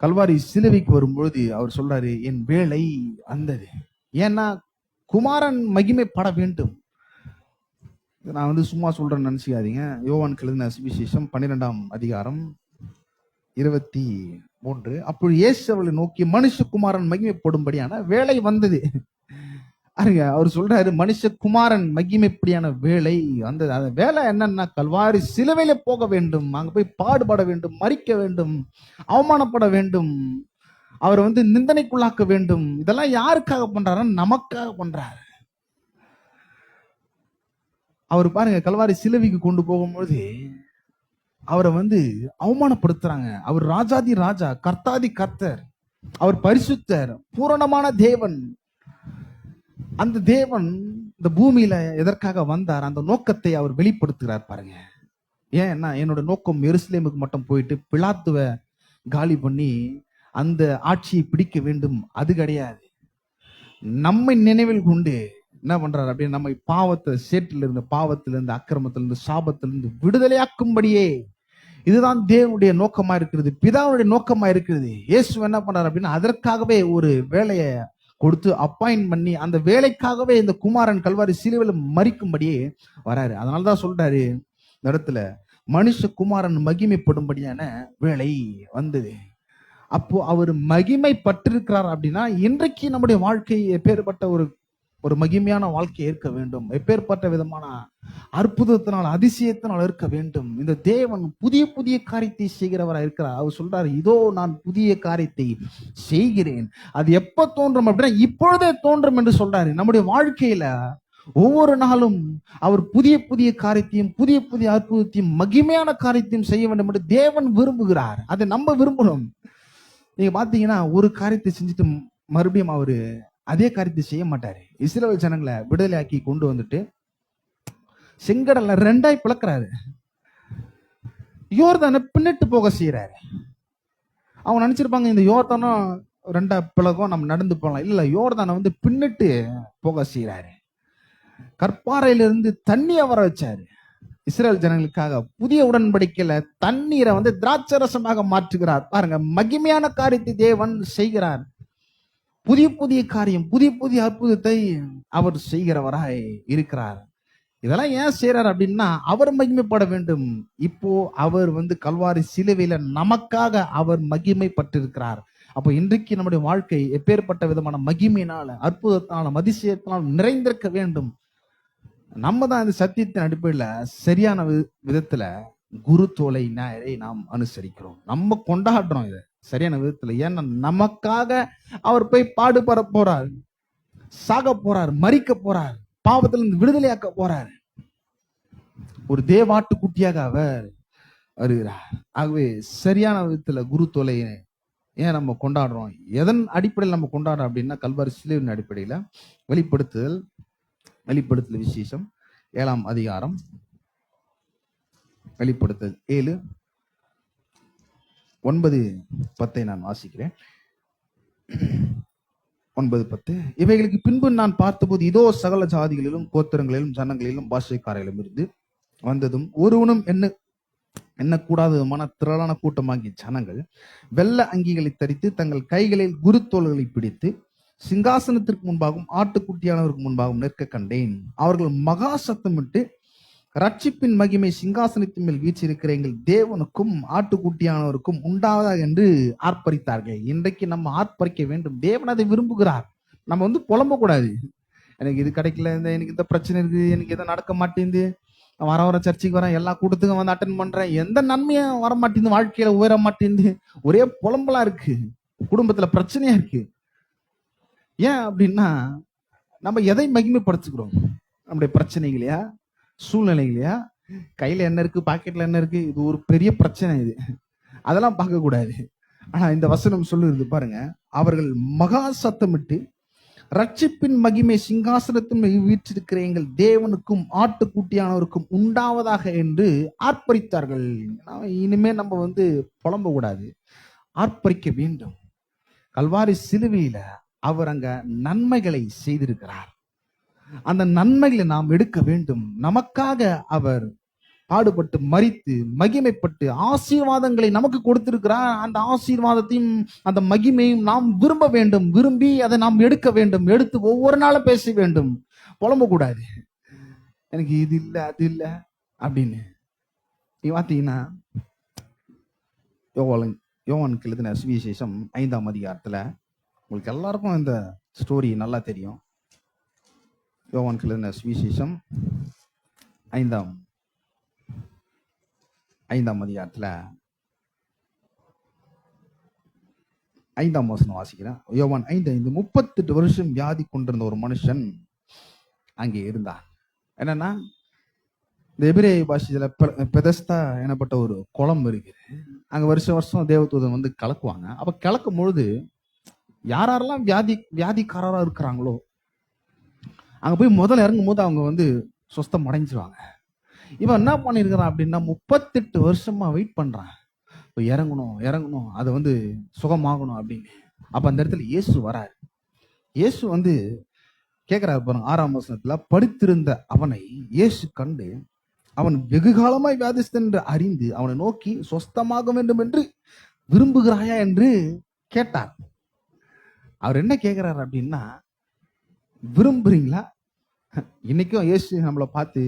கல்வாரி சிலுவைக்கு வரும்பொழுது அவர் சொல்றாரு என் வேலை வந்தது. ஏன்னா குமாரன் மகிமைப்பட வேண்டும். நான் சும்மா சொல்றேன்னு நினைச்சுக்காதீங்க. யோவான் எழுதின சுவிசேஷம் 12ஆம் அதிகாரம் 3. அப்பொழுது இயேசு அவர்களை நோக்கி, மனுஷகுமாரன் மகிமைப்படும்படியான வேலை வந்தது. பாருங்க, அவர் சொல்றாரு மனுஷகுமாரன் மகிமைப்படியான வேலை வந்தது. அந்த வேலை என்னன்னா, கல்வாரி சிலுவையில போக வேண்டும், அங்க போய் பாடுபட வேண்டும், மரிக்க வேண்டும், அவமானப்பட வேண்டும், அவர் நிந்தனைக்குள்ளாக்க வேண்டும். இதெல்லாம் யாருக்காக பண்றாரு? நமக்காக பண்றாரு. அவர் பாருங்க, கல்வாரி சிலுவைக்கு கொண்டு போகும்போது அவரை அவமானப்படுத்துறாங்க. அவர் ராஜாதி ராஜா, கர்த்தாதி கர்த்தர், அவர் பரிசுத்தர், பூரணமான தேவன். அந்த தேவன் இந்த பூமியில எதற்காக வந்தார்? அந்த நோக்கத்தை அவர் வெளிப்படுத்துகிறார். பாருங்க, ஏன்னா என்னோட நோக்கம் எருசலேமுக்கு மட்டும் போயிட்டு பிலாத்துவ காலி பண்ணி அந்த ஆட்சியை பிடிக்க வேண்டும், அது கிடையாது. நம்மை நினைவில் கொண்டு என்ன பண்றாரு அப்படின்னு, நம்மை சேற்றிலிருந்து, பாவத்திலிருந்து, அக்கிரமத்திலிருந்து, சாபத்திலிருந்து விடுதலையாக்கும்படியே, இதுதான் தேவனுடைய நோக்கமா இருக்கிறது, பிதாவுடைய நோக்கமா இருக்கிறது. இயேசு என்ன பண்றாரு அப்படின்னா, அதற்காகவே ஒரு வேலையை கொடுத்து அப்பாயிண்ட் பண்ணி, அந்த வேலைக்காகவே இந்த குமாரன் கல்வாரி சிலுவையில மரிக்கும்படியே வராரு. அதனாலதான் சொல்றாரு இந்த இடத்துல, மனுஷகுமாரன் மகிமைப்படும்படியான வேலை வந்தது. அப்போ அவர் மகிமை பட்டிருக்கிறார் அப்படின்னா, இன்றைக்கு நம்முடைய வாழ்க்கை எப்பேற்பட்ட ஒரு மகிமையான வாழ்க்கையை இருக்க வேண்டும், எப்பேற்பட்ட விதமான அற்புதத்தினால், அதிசயத்தினால் இருக்க வேண்டும். இந்த தேவன் புதிய புதிய காரியத்தை செய்கிறவராக இருக்கிறார். அவர் சொல்றாரு, இதோ நான் புதிய காரியத்தை செய்கிறேன். அது எப்ப தோன்றும் அப்படின்னா, இப்பொழுதே தோன்றும் என்று சொல்றாரு. நம்முடைய வாழ்க்கையில ஒவ்வொரு நாளும் அவர் புதிய புதிய காரியத்தையும், புதிய புதிய அற்புதத்தையும், மகிமையான காரியத்தையும் செய்ய வேண்டும் என்று தேவன் விரும்புகிறார். அதை நம்ம விரும்பணும். நீங்க பாத்தீங்கன்னா, ஒரு காரியத்தை செஞ்சுட்டு மறுபடியும் அவரு அதே காரியத்தை செய்ய மாட்டாரு. இஸ்ரவேல் ஜனங்களை விடுதலையாக்கி கொண்டு வந்துட்டு செங்கடல்ல 2ஆய் பிளக்கிறாரு. யோர்தானை பின்னிட்டு போக செய்யறாரு. அவங்க நினைச்சிருப்பாங்க, இந்த யோர்தானம் 2ஆ பிளக்கும், நம்ம நடந்து போகலாம். இல்ல, யோர்தானை பின்னிட்டு போக செய்யறாரு. கற்பாறையிலிருந்து தண்ணியை வர வச்சாரு. இஸ்ரேல் ஜனங்களுக்காக புதிய உடன்படிக்கையில தண்ணீரை திராட்சரசமாக மாற்றுகிறார். பாருங்க, மகிமையான காரியத்தை தேவன் செய்கிறார். புதிய புதிய காரியம், புதிய புதிய அற்புதத்தை அவர் செய்கிறவராய் இருக்கிறார். இதெல்லாம் ஏன் செய்யறார் அப்படின்னா, அவர் மகிமைப்பட வேண்டும். இப்போ அவர் கல்வாரி சிலுவையில நமக்காக அவர் மகிமைப்பட்டிருக்கிறார். அப்போ இன்றைக்கு நம்முடைய வாழ்க்கை எப்பேற்பட்ட விதமான மகிமையினால, அற்புதத்தினால, அதிசயத்தினால் நிறைந்திருக்க வேண்டும். நம்ம தான் இந்த சத்தியத்தின் அடிப்படையில சரியான விதத்துல குரு தோலை ஞாயிறை நாம் அனுசரிக்கிறோம், நம்ம கொண்டாடுறோம் இதை சரியான விதத்துல. ஏன்னா நமக்காக அவர் போய் பாடுபட போறார், சாக போறார், மரிக்க போறார், பாவத்திலிருந்து விடுதலையாக்க போறார். ஒரு தேவாட்டு குட்டியாக அவர் வருகிறார். ஆகவே சரியான விதத்துல குரு தொலையை ஏன் நம்ம கொண்டாடுறோம், எதன் அடிப்படையில் நம்ம கொண்டாடுறோம் அப்படின்னா, கல்வாரி சிலுவையின் அடிப்படையில வெளிப்படுத்தல் விசேஷம் 7ஆம் அதிகாரம், வெளிப்படுத்தல் 7:9-10 நான் வாசிக்கிறேன். 9:10. இவைகளுக்கு பின்பு நான் பார்த்தபோது, இதோ சகல ஜாதிகளிலும், கோத்திரங்களிலும், ஜனங்களிலும், பாஷைக்காரர்களிலும் இருந்து வந்ததும் ஒருவனும் எண்ணக்கூடாததுமான திரளான கூட்டமாகிய ஜனங்கள் வெள்ள அங்கிகளை தரித்து தங்கள் கைகளில் குருத்தோல்களை பிடித்து சிங்காசனத்திற்கு முன்பாகவும் ஆட்டுக்குட்டியானவருக்கு முன்பாகவும் நிற்க கண்டேன். அவர்கள் மகா சத்தமிட்டு, ரட்சிப்பின் மகிமை சிங்காசனத்தின் மேல் வீற்றிருக்கிற எங்கள் தேவனுக்கும் ஆட்டுக்குட்டியானவருக்கும் உண்டாவதாக என்று ஆர்ப்பரித்தார்கள். இன்றைக்கு நம்ம ஆர்ப்பரிக்க வேண்டும். தேவன் அதை விரும்புகிறார். நம்ம புலம்பக்கூடாது, எனக்கு இது கிடைக்கல, எனக்கு இந்த பிரச்சனை இருக்கு, எனக்கு எதை நடக்க மாட்டேங்குது, வர சர்ச்சைக்கு வரேன், எல்லா கூட்டத்துக்கும் அட்டன் பண்றேன், எந்த நன்மையும் வர மாட்டேங்குது, வாழ்க்கையில உயர மாட்டேங்குது, ஒரே புலம்பலா இருக்கு, குடும்பத்துல பிரச்சனையா இருக்கு. ஏன் அப்படின்னா, நம்ம எதை மகிமைப்படுத்துகிறோம்? நம்முடைய பிரச்சனைகளையா, சூழ்நிலைகளையா, கையில என்ன இருக்கு, பாக்கெட்ல என்ன இருக்கு, இது ஒரு பெரிய பிரச்சனை, இது அதெல்லாம் பார்க்க கூடாது. ஆனா இந்த வசனம் சொல்லுறது பாருங்க, அவர்கள் மகா சத்தமிட்டு, ரட்சிப்பின் மகிமை சிங்காசனத்தின் வீற்றிருக்கிற எங்கள் தேவனுக்கும் ஆட்டுக்குட்டியானவருக்கும் உண்டாவதாக என்று ஆர்ப்பரித்தார்கள். இனிமே நம்ம புலம்ப கூடாது, ஆர்ப்பரிக்க வேண்டும். கல்வாரி சிலுவையில அவர் அங்க நன்மைகளை செய்திருக்கிறார். அந்த நன்மைகளை நாம் எடுக்க வேண்டும். நமக்காக அவர் பாடுபட்டு மரித்து மகிமைப்பட்டு ஆசீர்வாதங்களை நமக்கு கொடுத்திருக்கிறார். அந்த ஆசீர்வாதத்தையும் அந்த மகிமையும் நாம் விரும்ப வேண்டும். விரும்பி அதை நாம் எடுக்க வேண்டும். எடுத்து ஒவ்வொரு நாளும் பேச வேண்டும். புலம்ப கூடாது, எனக்கு இது இல்லை அது இல்லை அப்படின்னு. நீ பார்த்தீங்கன்னா யோவானுக்கு எழுதின சுவிசேஷம் 5ஆம் அதிகாரத்துல உங்களுக்கு எல்லாருக்கும் இந்த ஸ்டோரி நல்லா தெரியும். யோவானுக்கு எழுதின சுவிசேஷம் 5ஆம் அதிகாரத்துல 5ஆம் வசனம் வாசிக்கிறேன். யோவான் 5:5. 38 வருஷம் வியாதி கொண்டிருந்த ஒரு மனுஷன் அங்கே இருந்தான். என்னன்னா, இந்த எபிரேய பாஷையில பெதஸ்தா எனப்பட்ட ஒரு குளம் இருக்குது. அங்க வருஷம் தேவதூதன் வந்து கலக்குவாங்க. அப்ப கலக்கும் பொழுது யாரெல்லாம் வியாதிக்காரரா இருக்கிறாங்களோ அங்க போய் முதல்ல இறங்கும் போது அவங்க வந்து சொஸ்தம் அடைஞ்சிருவாங்க. இவன் என்ன பண்ணிருக்கிறான் அப்படின்னா 38 வருஷமா வெயிட் பண்றான். இப்போ இறங்கணும் அதை வந்து சுகமாகணும் அப்படின்னு. அப்ப அந்த இடத்துல இயேசு வராரு. இயேசு வந்து கேட்கிறாரு பாருங்க, 6ஆம் வசனத்துல, படுத்திருந்த அவனை இயேசு கண்டு அவன் வெகு காலமாய் வியாதிஸ்தன் என்று அறிந்து அவனை நோக்கி சொஸ்தமாக வேண்டும் என்று விரும்புகிறாயா என்று கேட்டார். அவர் என்ன கேட்கிறாரு அப்படின்னா, விரும்புறீங்களா? இன்னைக்கும் இயேசு நம்மளை பார்த்து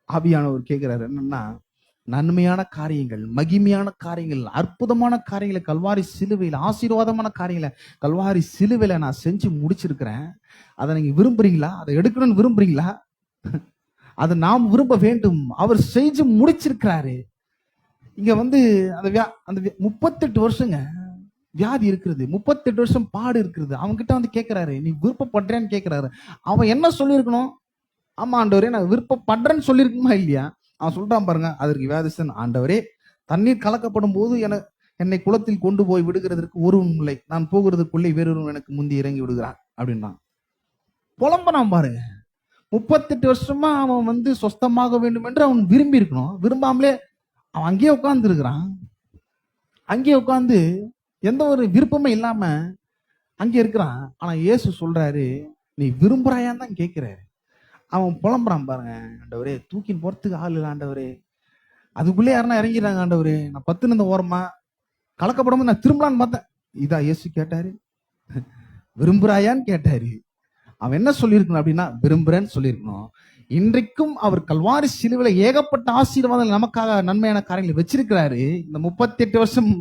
ஆவியானவர் கேட்கிறாரு என்னன்னா, நன்மையான காரியங்கள், மகிமையான காரியங்கள், அற்புதமான காரியங்களை கல்வாரி சிலுவையில், ஆசீர்வாதமான காரியங்களை கல்வாரி சிலுவையில நான் செஞ்சு முடிச்சிருக்கிறேன். அதை நீங்க விரும்புறீங்களா? அதை எடுக்கணும்னு விரும்புறீங்களா? அதை நாம் விரும்ப வேண்டும். அவர் செஞ்சு முடிச்சிருக்கிறாரு. இங்க வந்து அந்த 38 வருஷங்க வியாதி இருக்கிறது, 38 வருஷம் பாடு இருக்கிறது. அவன்கிட்ட வந்து கேட்கிறாரு, நீ விருப்பப்படுறேன்னு கேட்கிறாரு. அவன் என்ன சொல்லியிருக்கணும்? ஆமா ஆண்டவரே, நான் விருப்பப்படுறேன்னு சொல்லியிருக்குமா இல்லையா? அவன் சொல்றான் பாருங்க, அதற்கு வியாதிஸ்தன், ஆண்டவரே, தண்ணீர் கலக்கப்படும் போது என்னை குளத்தில் கொண்டு போய் விடுகிறதற்கு ஒருவன் இல்லை, நான் போகிறதுக்குள்ளே வேறொருவன் எனக்கு முந்தி இறங்கி விடுகிறான் அப்படின்னா புலம்பனான் பாருங்க. 38 வருஷமா அவன் வந்து சொஸ்தமாக வேண்டும் என்று அவன் விரும்பி இருக்கணும். விரும்பாமலே அவன் அங்கேயே உட்கார்ந்து இருக்கிறான். அங்கேயே உட்கார்ந்து எந்த ஒரு விருப்பமே இல்லாம அங்கே இருக்கிறான். ஆனா இயேசு சொல்றாரு, நீ விரும்புறாயான்னு தான் கேட்கிறாரு. அவன் புலம்புறான் பாருங்க, ஆண்டவரே, தூக்கின்னு போறதுக்கு ஆள் இல்லை ஆண்டவரே, அதுக்குள்ளே யாருன்னா இறங்கிடுறாங்க ஆண்டவரே, நான் 10 நிமிடம் ஓரமா கலக்கப்படாம நான் திரும்பலான்னு பார்த்தேன். இதா இயேசு கேட்டாரு? விரும்புறாயான்னு கேட்டாரு. அவன் என்ன சொல்லியிருக்கணும் அப்படின்னா, விரும்புறேன்னு சொல்லியிருக்கணும். இன்றைக்கும் அவர் கல்வாரி சிலுவையில ஏகப்பட்ட ஆசீர்வாதங்கள் நமக்காக நன்மையான காரியங்களை வச்சிருக்கிறாரு. இந்த 38 வருஷம்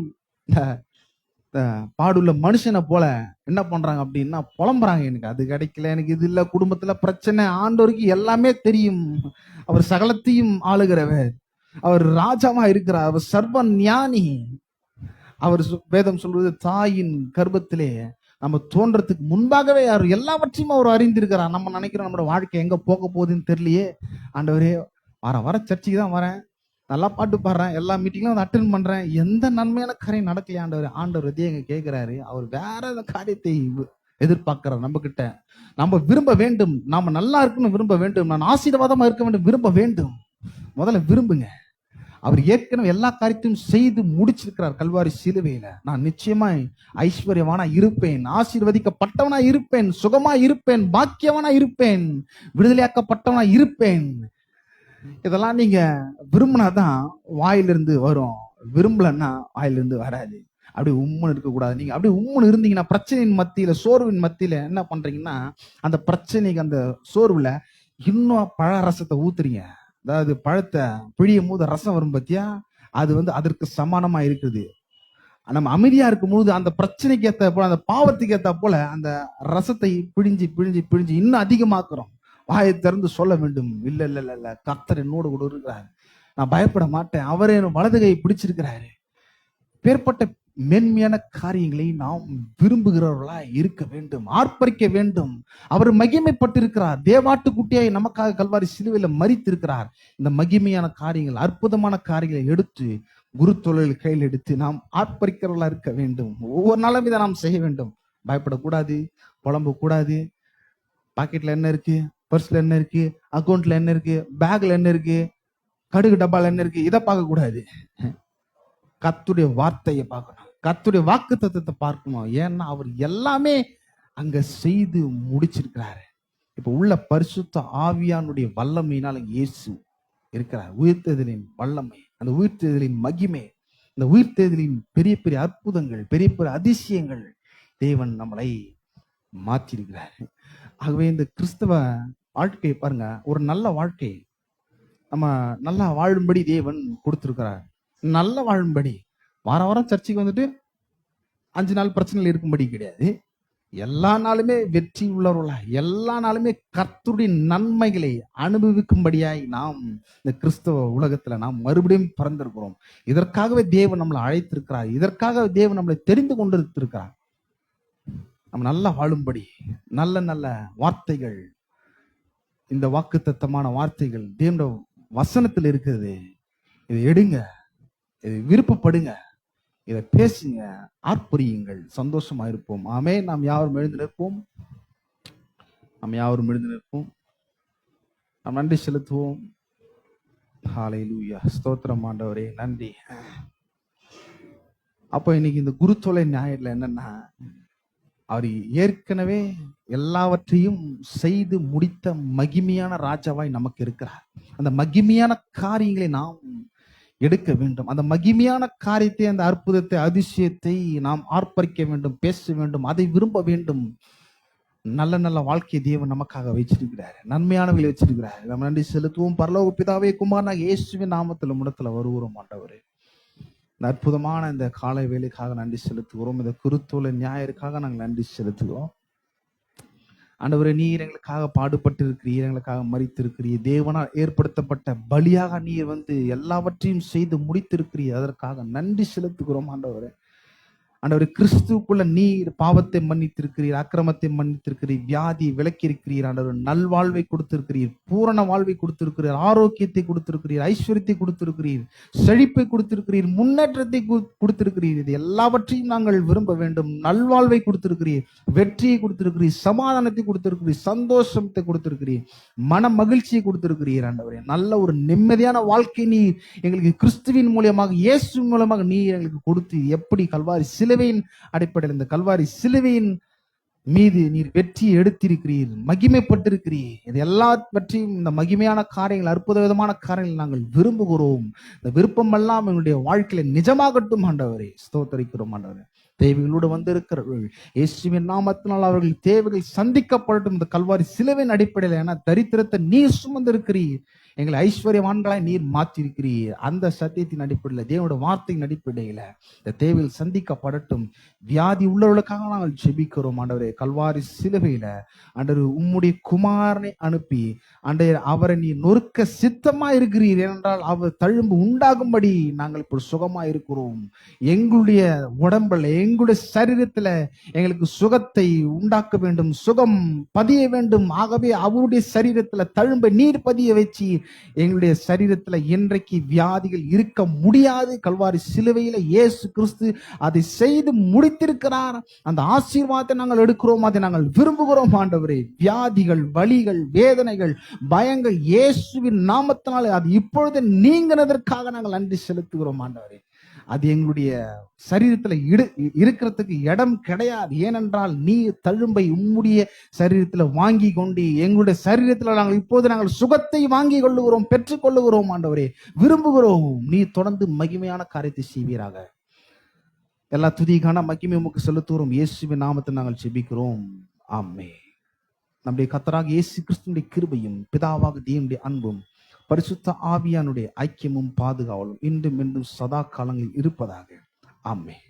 பாடுள்ள மனுஷனை போல என்ன பண்றாங்க அப்படின்னா புலம்புறாங்க, எனக்கு அது கிடைக்கல, எனக்கு இது இல்ல, குடும்பத்துல பிரச்சனை. ஆண்டவருக்கு எல்லாமே தெரியும். அவர் சகலத்தையும் ஆளுகிறவர், அவர் ராஜாவா இருக்கிறார், அவர் சர்வ ஞானி. அவர் வேதம் சொல்வது, தாயின் கர்ப்பத்திலே நம்ம தோன்றதுக்கு முன்பாகவே அவர் எல்லாவற்றையும் அவர் அறிந்திருக்கிறார். நம்ம நினைக்கிறோம் நம்மளோட வாழ்க்கை எங்க போக போகுதுன்னு தெரியலையே, ஆண்டவரே, வர சர்ச்சைக்கு தான் வரேன், நல்லா பாட்டு பாடுறேன், எல்லா மீட்டிங்லும் வந்து அட்டென்ட் பண்றேன், எந்த நன்மையான காரியம் நடக்கலையா ஆண்டவர்? ஆண்டவர் இதே எங்க கேட்கிறாரு. அவர் வேற காரியத்தை எதிர்பார்க்கிறார் நம்ம கிட்ட. நம்ம விரும்ப வேண்டும், நாம நல்லா இருக்குன்னு விரும்ப வேண்டும், நான் ஆசீர்வாதமா இருக்க வேண்டும் விரும்ப வேண்டும். முதல்ல விரும்புங்க. அவர் ஏற்கனவே எல்லா காரியத்தையும் செய்து முடிச்சிருக்கிறார் கல்வாரி சிலுவையில. நான் நிச்சயமா ஐஸ்வர்யவானா இருப்பேன், ஆசீர்வதிக்கப்பட்டவனா இருப்பேன், சுகமா இருப்பேன், பாக்கியவனா இருப்பேன், விடுதலையாக்கப்பட்டவனா இருப்பேன். இதெல்லாம் நீங்க விரும்பினாதான் வாயிலிருந்து வரும், விரும்பலன்னா வாயிலிருந்து வராது. அப்படி உம்முன்னு இருக்கக்கூடாது. நீங்க அப்படி உம்முன்னு இருந்தீங்கன்னா பிரச்சனையின் மத்தியில, சோர்வின் மத்தியில என்ன பண்றீங்கன்னா, அந்த பிரச்சனைக்கு, அந்த சோர்வுல இன்னும் பழ ரசத்தை ஊத்துறீங்க. அதாவது பழத்தை பிழியும் போது ரசம் வரும் பத்தியா, அது வந்து அதற்கு சமானமா இருக்குது. நம்ம அமைதியா இருக்கும் போது அந்த பிரச்சனைக்கு ஏத்த போல, அந்த பாவத்துக்கு ஏத்த போல அந்த ரசத்தை பிழிஞ்சு பிழிஞ்சு பிழிஞ்சு இன்னும் அதிகமாக்குறோம். வாயை திறந்து சொல்ல வேண்டும், இல்ல இல்ல இல்ல இல்ல, கர்த்தர் என்னோடு கூட இருக்கிறார், நான் பயப்பட மாட்டேன், அவரே வலதுகையை பிடிச்சிருக்கிறாரு. பேர்பட்ட மேன்மையான காரியங்களை நாம் விரும்புகிறவர்களா இருக்க வேண்டும், ஆர்ப்பரிக்க வேண்டும். அவர் மகிமைப்பட்டிருக்கிறார், தேவாட்டுக்குட்டியாய் நமக்காக கல்வாரி சிலுவையில மரித்திருக்கிறார். இந்த மகிமையான காரியங்கள், அற்புதமான காரியங்களை எடுத்து குரு தொழில் கையில் எடுத்து நாம் ஆர்ப்பரிக்கிறவர்களா இருக்க வேண்டும். ஒவ்வொரு நாளும் இதை நாம் செய்ய வேண்டும். பயப்படக்கூடாது, புலம்ப கூடாது. பாக்கெட்ல என்ன இருக்கு, பர்ஸ்ல என்ன இருக்கு, அக்கௌண்ட்ல என்ன இருக்கு, பேக்ல என்ன இருக்கு, கடுகு டப்பால என்ன இருக்கு, இதை பார்க்க கூடாது. கர்த்தருடைய வார்த்தையை பார்க்கணும், கர்த்தருடைய வாக்குத்தத்தத்தை பார்க்கணும். ஏன்னா அவர் எல்லாமே அங்க செய்து முடிச்சிருக்கிறாரு. இப்ப உள்ள பரிசுத்த ஆவியானுடைய வல்லமையினால் இயேசு இருக்கிறார். உயிர்த்தெழுதலின் வல்லமை, அந்த உயிர்த்தெழுதலின் மகிமை, இந்த உயிர்த்தெழுதலின் பெரிய பெரிய அற்புதங்கள், பெரிய பெரிய அதிசயங்கள் தேவன் நம்மளை மாற்றிருக்கிறார். ஆகவே இந்த கிறிஸ்தவ வாழ்க்கையை பாருங்க, ஒரு நல்ல வாழ்க்கை நம்ம நல்லா வாழும்படி தேவன் கொடுத்திருக்கிறார். நல்ல வாழும்படி வாரம் வாரம் சர்ச்சைக்கு வந்துட்டு 5 நாள் பிரச்சனையில் இருக்கும்படி கிடையாது. எல்லா நாளுமே வெற்றி உள்ளவர்களா, எல்லா நாளுமே கர்த்தருடைய நன்மைகளை அனுபவிக்கும்படியாய் நாம் இந்த கிறிஸ்தவ உலகத்துல நாம் மறுபடியும் பிறந்திருக்கிறோம். இதற்காகவே தேவன் நம்மளை அழைத்திருக்கிறார். இதற்காக தேவன் நம்மளை தெரிந்து கொண்டிருக்கிறார். நம்ம நல்லா வாழும்படி நல்ல நல்ல வார்த்தைகள், இந்த வாக்குத்தத்தமான வார்த்தைகள் தேவனுடைய வசனத்தில் இருக்குது. இதை எடுங்க, இதை விருப்பப்படுங்க, இதை பேசுங்க, ஆர்ப்பரியுங்கள், சந்தோஷமா இருப்போம். ஆமே. நாம் யாவரும் எழுந்து நிற்போம். நாம் நன்றி செலுத்துவோம். ஹல்லேலூயா. ஸ்தோத்திரம் ஆண்டவரே, நன்றி. அப்போ இன்னைக்கு இந்த குருத்தோலை ஞாயிறுல என்னன்னா, அவர் ஏற்கனவே எல்லாவற்றையும் செய்து முடித்த மகிமையான ராஜாவாய் நமக்கு இருக்கிறார். அந்த மகிமையான காரியங்களை நாம் எடுக்க வேண்டும். அந்த மகிமையான காரியத்தை, அந்த அற்புதத்தை, அதிசயத்தை நாம் ஆர்ப்பரிக்க வேண்டும், பேச வேண்டும், அதை விரும்ப வேண்டும். நல்ல நல்ல வாழ்க்கை தேவன் நமக்காக வச்சிருக்கிறார், நன்மையானவர்களை வச்சிருக்கிறார். நம்ம நன்றி செலுத்துவோம். பரலோக பிதாவே, குமாரனாகிய இயேசுவின் நாமத்தில் உம்மிடத்தில் வருகிறோம் ஆண்டவரே. இந்த அற்புதமான இந்த காலை வேலைக்காக நன்றி செலுத்துகிறோம். இந்த குருத்தோலை ஞாயிறுக்காக நாங்கள் நன்றி செலுத்துகிறோம். ஆண்டவரே, நீர் எங்களுக்காக பாடுபட்டு இருக்கிறீர், எங்களுக்காக மரித்திருக்கிறீர். தேவனால் ஏற்படுத்தப்பட்ட பலியாக நீர் வந்து எல்லாவற்றையும் செய்து முடித்திருக்கிறீர். அதற்காக நன்றி செலுத்துகிறோம் ஆண்டவரே. ஆண்டவரே, கிறிஸ்துவுக்குள்ள நீர் பாவத்தை மன்னித்திருக்கிறீர், அக்கிரமத்தை மன்னித்திருக்கிறீர், வியாதி விலக்கி இருக்கிறீர். ஆண்டவர் நல்வாழ்வை கொடுத்திருக்கிறீர், பூரண வாழ்வை கொடுத்திருக்கிறீர், ஆரோக்கியத்தை கொடுத்திருக்கிறீர், ஐஸ்வர்யத்தை கொடுத்திருக்கிறீர், செழிப்பை கொடுத்திருக்கிறீர், முன்னேற்றத்தை கொடுத்திருக்கிறீர். இது எல்லாவற்றையும் நாங்கள் விரும்ப வேண்டும். நல்வாழ்வை கொடுத்திருக்கிறீர், வெற்றியை கொடுத்திருக்கிறீர், சமாதானத்தை கொடுத்திருக்கிறீர், சந்தோஷத்தை கொடுத்திருக்கிறீர், மன மகிழ்ச்சியை கொடுத்திருக்கிறீர். ஆண்டவரே, நல்ல ஒரு நிம்மதியான வாழ்க்கை நீர் எங்களுக்கு கிறிஸ்துவின் மூலமாக, இயேசு மூலமாக நீர் எங்களுக்கு கொடுத்து, எப்படி கல்வாரி சிலுவையின் அடிப்படையில், இந்த கல்வாரி சிலுவையின் மீது நீர் வெற்றியை எடுத்திருக்கிறீர், மகிமைப்பட்டிருக்கிறீர். இது எல்லாவற்றையும், இந்த மகிமையான காரியங்கள், அற்புத விதமான காரியங்கள் நாங்கள் விரும்புகிறோம். இந்த விருப்பம் எல்லாம் எங்களுடைய வாழ்க்கையில நிஜமாகட்டும் ஆண்டவரே. ஸ்தோத்தரிக்கிறோம் ஆண்டவரே. தேவைகளோடு வந்திருக்கிறவர்கள் இயேசுவின் நாமத்தினால் அவர்கள் தேவைகள் சந்திக்கப்படட்டும். இந்த கல்வாரி சிலுவையின் அடிப்படையில், ஏன்னா தரித்திரத்தை நீர் சுமந்திருக்கிறீர், எங்களை ஐஸ்வர்யவான்களாய் நீர் மாற்றிருக்கிறீர். அந்த சத்தியத்தின் அடிப்படையில், தேவனோட வார்த்தையின் அடிப்படையில இந்த தேவையில் சந்திக்கப்படட்டும். வியாதி உள்ளவர்களுக்காக நாங்கள் ஜெபிக்கிறோம் ஆண்டவரே. கல்வாரி சிலுவையில ஆண்டவர் உம்முடைய குமாரனை அனுப்பி ஆண்டவர் அவரை நீ நொறுக்க சித்தமா இருக்கிறீர். ஏனென்றால் அவர் தழும்பு உண்டாகும்படி நாங்கள் இப்போ சுகமா இருக்கிறோம். எங்களுடைய உடம்புல, எங்களுடைய சரீரத்துல எங்களுக்கு சுகத்தை உண்டாக்க வேண்டும், சுகம் பதிய வேண்டும். ஆகவே அவருடைய சரீரத்துல தழும்பை நீர் பதிய வச்சு எங்களுடைய சரீரத்துல இன்றைக்கு வியாதிகள் இருக்க முடியாது. கல்வாரி சிலுவையில இயேசு கிறிஸ்து அதை செய்து முடித்திருக்கிறார். அந்த ஆசீர்வாதத்தை நாங்கள் எடுக்கிறோம், அதை நாங்கள் விரும்புகிறோம் ஆண்டவரே. வியாதிகள், வலிகள், வேதனைகள், பயங்கள் இயேசுவின் நாமத்தினாலே அது இப்பொழுது நீங்கினதற்காக நாங்கள் நன்றி செலுத்துகிறோம் ஆண்டவரே. அது எங்களுடைய சரீரத்துல இருக்கிறதுக்கு இடம் கிடையாது. ஏனென்றால் நீ தழும்பை உம்முடைய சரீரத்துல வாங்கி கொண்டு எங்களுடைய சரீரத்துல நாங்கள் சுகத்தை வாங்கி கொள்ளுகிறோம், பெற்றுக் கொள்ளுகிறோம் ஆண்டவரே. விரும்புகிறோம். நீ தொடர்ந்து மகிமையான காரியத்தை செய்வீராக. எல்லா துதிக்கான மகிமை உமக்கு செலுத்துகிறோம். இயேசுவின் நாமத்தில் நாங்கள் ஜெபிக்கிறோம். ஆமென். நம்முடைய கர்த்தராகிய இயேசு கிறிஸ்துவின் கிருபையும், பிதாவாக தேவனுடைய அன்பும், பரிசுத்த ஆவியானுடைய ஐக்கியமும் பாதுகாவலும் இன்றும் என்றும் சதா காலங்களில் இருப்பதாக. ஆமென்.